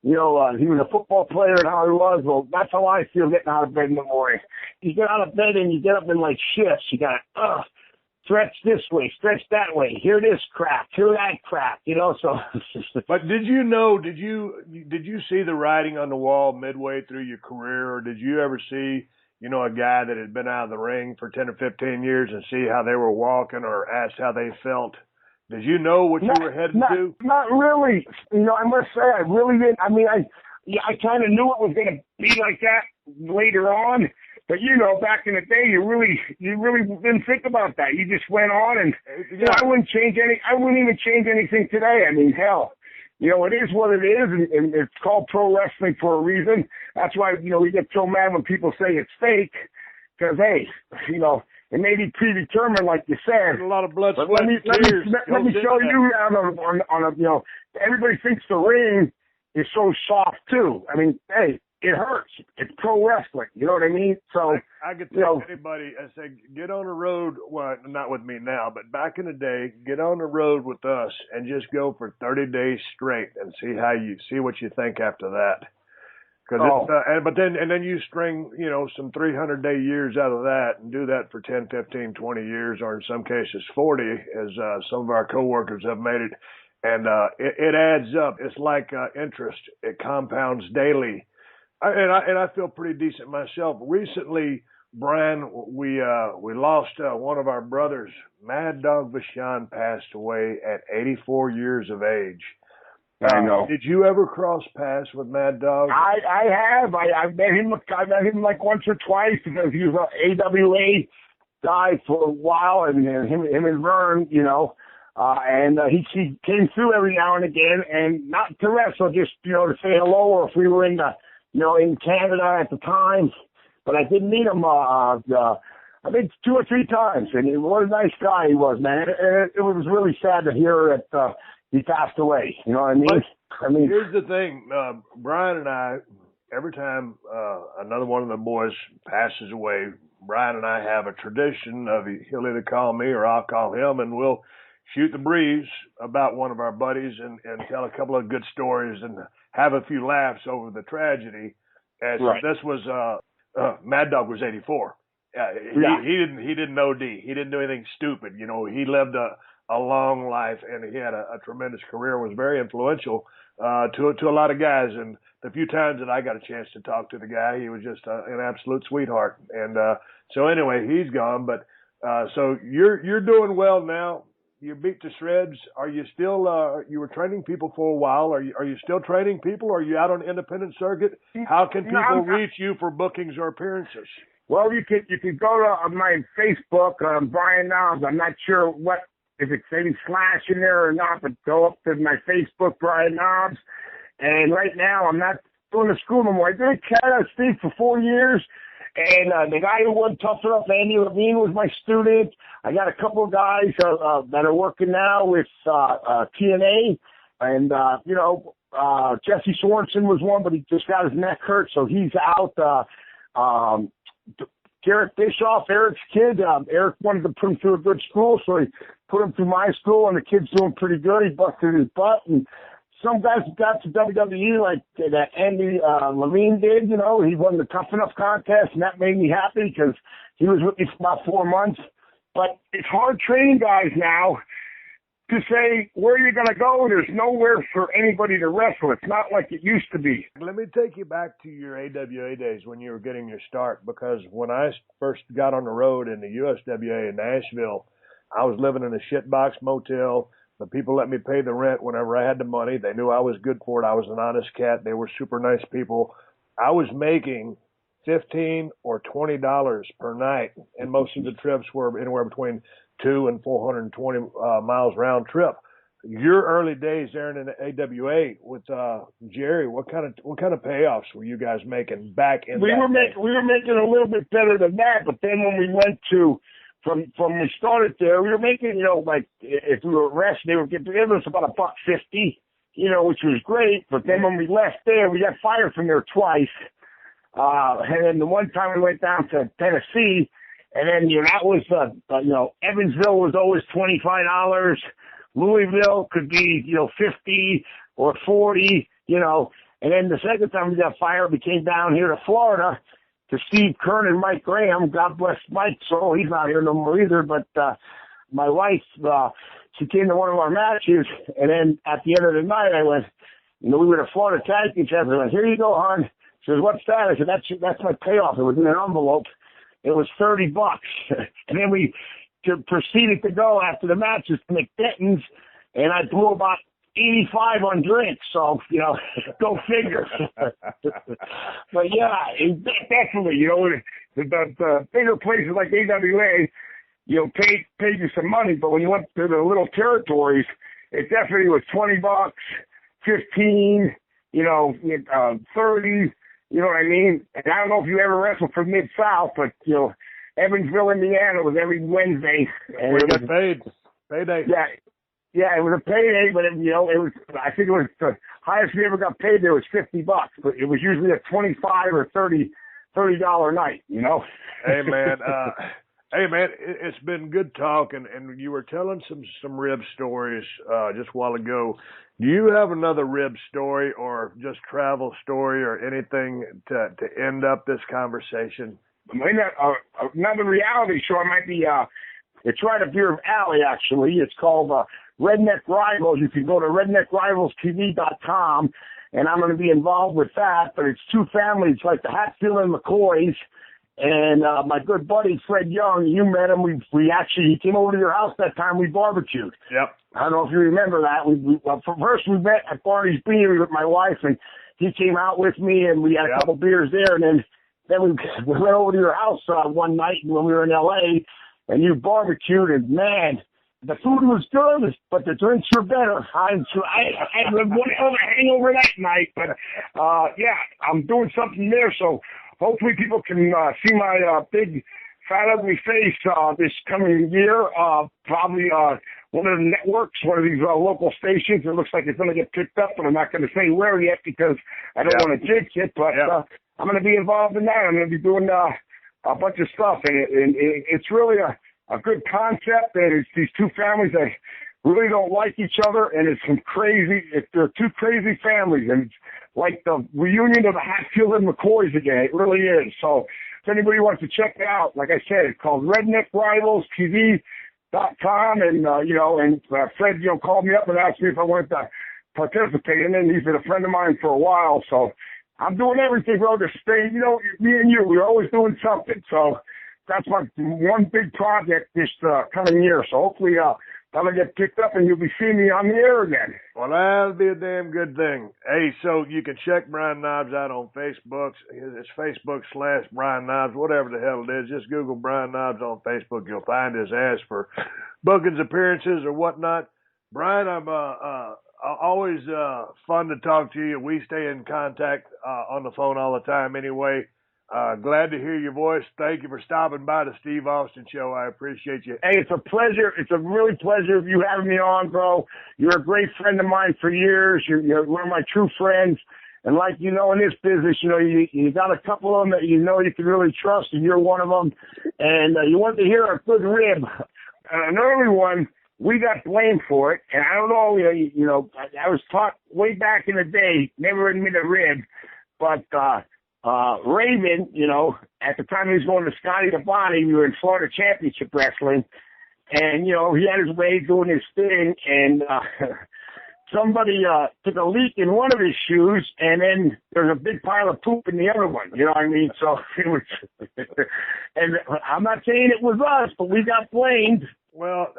he was a football player and how he was. Well, that's how I feel getting out of bed in the morning. You get out of bed and you get up in like shifts. You got to stretch this way, stretch that way. Hear this crap, hear that crap. So. But did you see the writing on the wall midway through your career, or did you ever see a guy that had been out of the ring for 10 or 15 years and see how they were walking, or ask how they felt? Did you know what you were headed to? Not really. I must say I really didn't. I mean, I kind of knew it was going to be like that later on. But, back in the day, you really didn't think about that. You just went on, and I wouldn't even change anything today. I mean, hell, it is what it is, and it's called pro wrestling for a reason. That's why, we get so mad when people say it's fake, because, hey, it may be predetermined, like you said. There's a lot of blood, but sweat, let me show you on everybody thinks the ring is so soft, too. I mean, hey, it hurts. It's pro wrestling. You know what I mean? So I could tell anybody, I say, get on the road. Well, not with me now, but back in the day, get on the road with us and just go for 30 days straight and see what you think after that. But then you string, some 300-day years out of that and do that for 10, 15, 20 years, or in some cases 40, as some of our coworkers have made it. And it adds up. It's like interest. It compounds daily. And I feel pretty decent myself. Recently, Brian, we lost one of our brothers. Mad Dog Vachon passed away at 84 years of age. I know. Did you ever cross paths with Mad Dog? I have. I've met him. I met him like once or twice because he was an AWA guy for a while, and him and Vern, and he came through every now and again, and not to wrestle, just to say hello, or if we were in Canada at the time. But I did meet him, I think 2 or 3 times, and what a nice guy he was, man. It was really sad to hear that he passed away. You know what I mean? But here's the thing, Brian and I, every time another one of the boys passes away, Brian and I have a tradition of he'll either call me or I'll call him, and we'll shoot the breeze about one of our buddies and tell a couple of good stories and have a few laughs over the tragedy. As right. This was Mad Dog was 84. He didn't OD. He didn't do anything stupid. He lived a long life, and he had a tremendous career. Was very influential to a lot of guys. And the few times that I got a chance to talk to the guy, he was just an absolute sweetheart. And so anyway, he's gone. But so you're doing well now. You beat to shreds. Are you still? You were training people for a while. Are you still training people? Are you out on the independent circuit? How can people reach you for bookings or appearances? Well, you could go to my Facebook, Brian Knobs. I'm not sure if it's any slash in there or not, but go up to my Facebook, Brian Knobs. And right now, I'm not doing the school no more. I did a Canada State for 4 years. And the guy who wasn't tough enough, Andy Levine, was my student. I got a couple of guys that are working now with TNA. And, Jesse Sorensen was one, but he just got his neck hurt, so he's out. Garrett Bischoff, Eric's kid, Eric wanted to put him through a good school, so he put him through my school, and the kid's doing pretty good. He busted his butt, and some guys got to WWE like that Andy Levine did, he won the Tough Enough contest, and that made me happy because he was with me for about 4 months. But it's hard training guys now to say where you're going to go. There's nowhere for anybody to wrestle. It's not like it used to be. Let me take you back to your AWA days when you were getting your start, because when I first got on the road in the USWA in Nashville, I was living in a shitbox motel. The people let me pay the rent whenever I had the money. They knew I was good for it. I was an honest cat. They were super nice people. I was making $15 or $20 per night, and most of the trips were anywhere between 200 and 420 miles round trip. Your early days there in the AWA with Jerry, what kind of payoffs were you guys making back in? We were making a little bit better than that, but then when we went to From we started there, we were making, like if we were resting, they would give us about $1.50, which was great. But then when we left there, we got fired from there twice. And then the one time we went down to Tennessee, and then that was, Evansville was always $25. Louisville could be, 50 or 40, And then the second time we got fired, we came down here to Florida to Steve Kern and Mike Graham. God bless Mike, so he's not here no more either. But my wife, she came to one of our matches, and then at the end of the night, I went, we were at Florida Tag Team Champions. I went, here you go, hon. She says, what's that? I said, that's my payoff. It was in an envelope. It was $30. And then we proceeded to go after the matches to McDenton's, and I blew about 85 on drinks, so, go figure. But yeah, definitely, the bigger places like AWA, paid you some money, but when you went to the little territories, it definitely was $20, 15, 30, you know what I mean? And I don't know if you ever wrestled for Mid-South, but, Evansville, Indiana was every Wednesday. And we got paid. Payday. Yeah, it was a payday, but it was, I think it was the highest we ever got paid there was $50, but it was usually a $25 or $30 night, Hey man, it's been good talk, and you were telling some rib stories just a while ago. Do you have another rib story or just travel story or anything to end up this conversation? Another reality show might be it's right up here of Alley, actually. It's called Redneck Rivals. You can go to redneckrivalstv.com, and I'm going to be involved with that. But it's two families, like the Hatfield and McCoys, and my good buddy Fred Young. You met him. He came over to your house that time. We barbecued. Yep. I don't know if you remember that. First we met at Barney's Beanery with my wife, and he came out with me, and we had a couple beers there, and then we went over to your house one night when we were in L.A., and you barbecued, and man, the food was good, but the drinks were better. I had one hell of a hangover that night, but I'm doing something there, so hopefully people can see my big, fat, ugly face this coming year. Probably one of the networks, one of these local stations. It looks like it's going to get picked up, but I'm not going to say where yet because I don't want to jinx it, but I'm going to be involved in that. I'm going to be doing a bunch of stuff, and it's really a good concept, and it's these two families that really don't like each other, and they're two crazy families, and it's like the reunion of the Hatfield and McCoys again. It really is. So if anybody wants to check it out, like I said, it's called redneckrivalstv.com, and Fred, called me up and asked me if I wanted to participate in it, and he's been a friend of mine for a while, so I'm doing everything, bro, to stay, me and you, we're always doing something. So that's my one big project this coming year. So hopefully that'll get picked up and you'll be seeing me on the air again. Well, that'll be a damn good thing. Hey, so you can check Brian Knobs out on Facebook. It's Facebook/Brian Knobs, whatever the hell it is. Just Google Brian Knobs on Facebook. You'll find his ass for bookings, appearances, or whatnot. Brian, I'm always fun to talk to you. We stay in contact on the phone all the time anyway. Glad to hear your voice. Thank you for stopping by the Steve Austin Show. I appreciate you. Hey, it's a pleasure. It's a really pleasure of you having me on, bro. You're a great friend of mine for years. You're one of my true friends. And like in this business, you got a couple of them that you can really trust, and you're one of them. And you want to hear a good rib. An early one, we got blamed for it. And I don't know, I was taught way back in the day, never admit a rib, but Raven, at the time he was going to Scotty the Body, we were in Florida Championship Wrestling, and, he had his way doing his thing, and somebody took a leak in one of his shoes, and then there's a big pile of poop in the other one, you know what I mean? So it was, and I'm not saying it was us, but we got blamed. Well,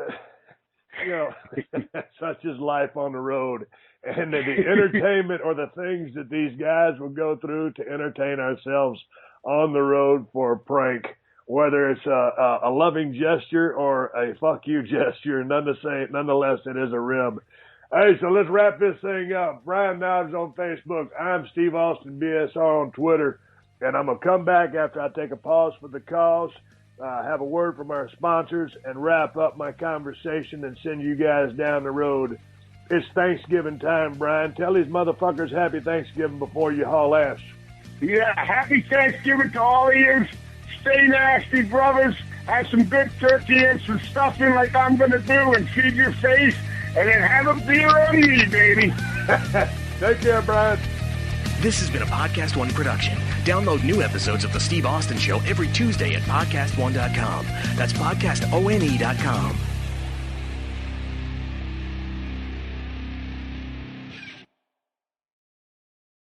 such is life on the road. And the entertainment or the things that these guys will go through to entertain ourselves on the road for a prank, whether it's a loving gesture or a fuck you gesture, nonetheless, it is a rib. Hey, so let's wrap this thing up. Brian Knobs on Facebook. I'm Steve Austin BSR on Twitter. And I'm going to come back after I take a pause for the cause, have a word from our sponsors, and wrap up my conversation and send you guys down the road. It's Thanksgiving time, Brian. Tell these motherfuckers happy Thanksgiving before you haul ass. Yeah, happy Thanksgiving to all of you. Stay nasty, brothers. Have some good turkey and some stuffing like I'm going to do and feed your face. And then have a beer on me, baby. Take care, Brian. This has been a Podcast One production. Download new episodes of The Steve Austin Show every Tuesday at PodcastOne.com. That's PodcastOne.com.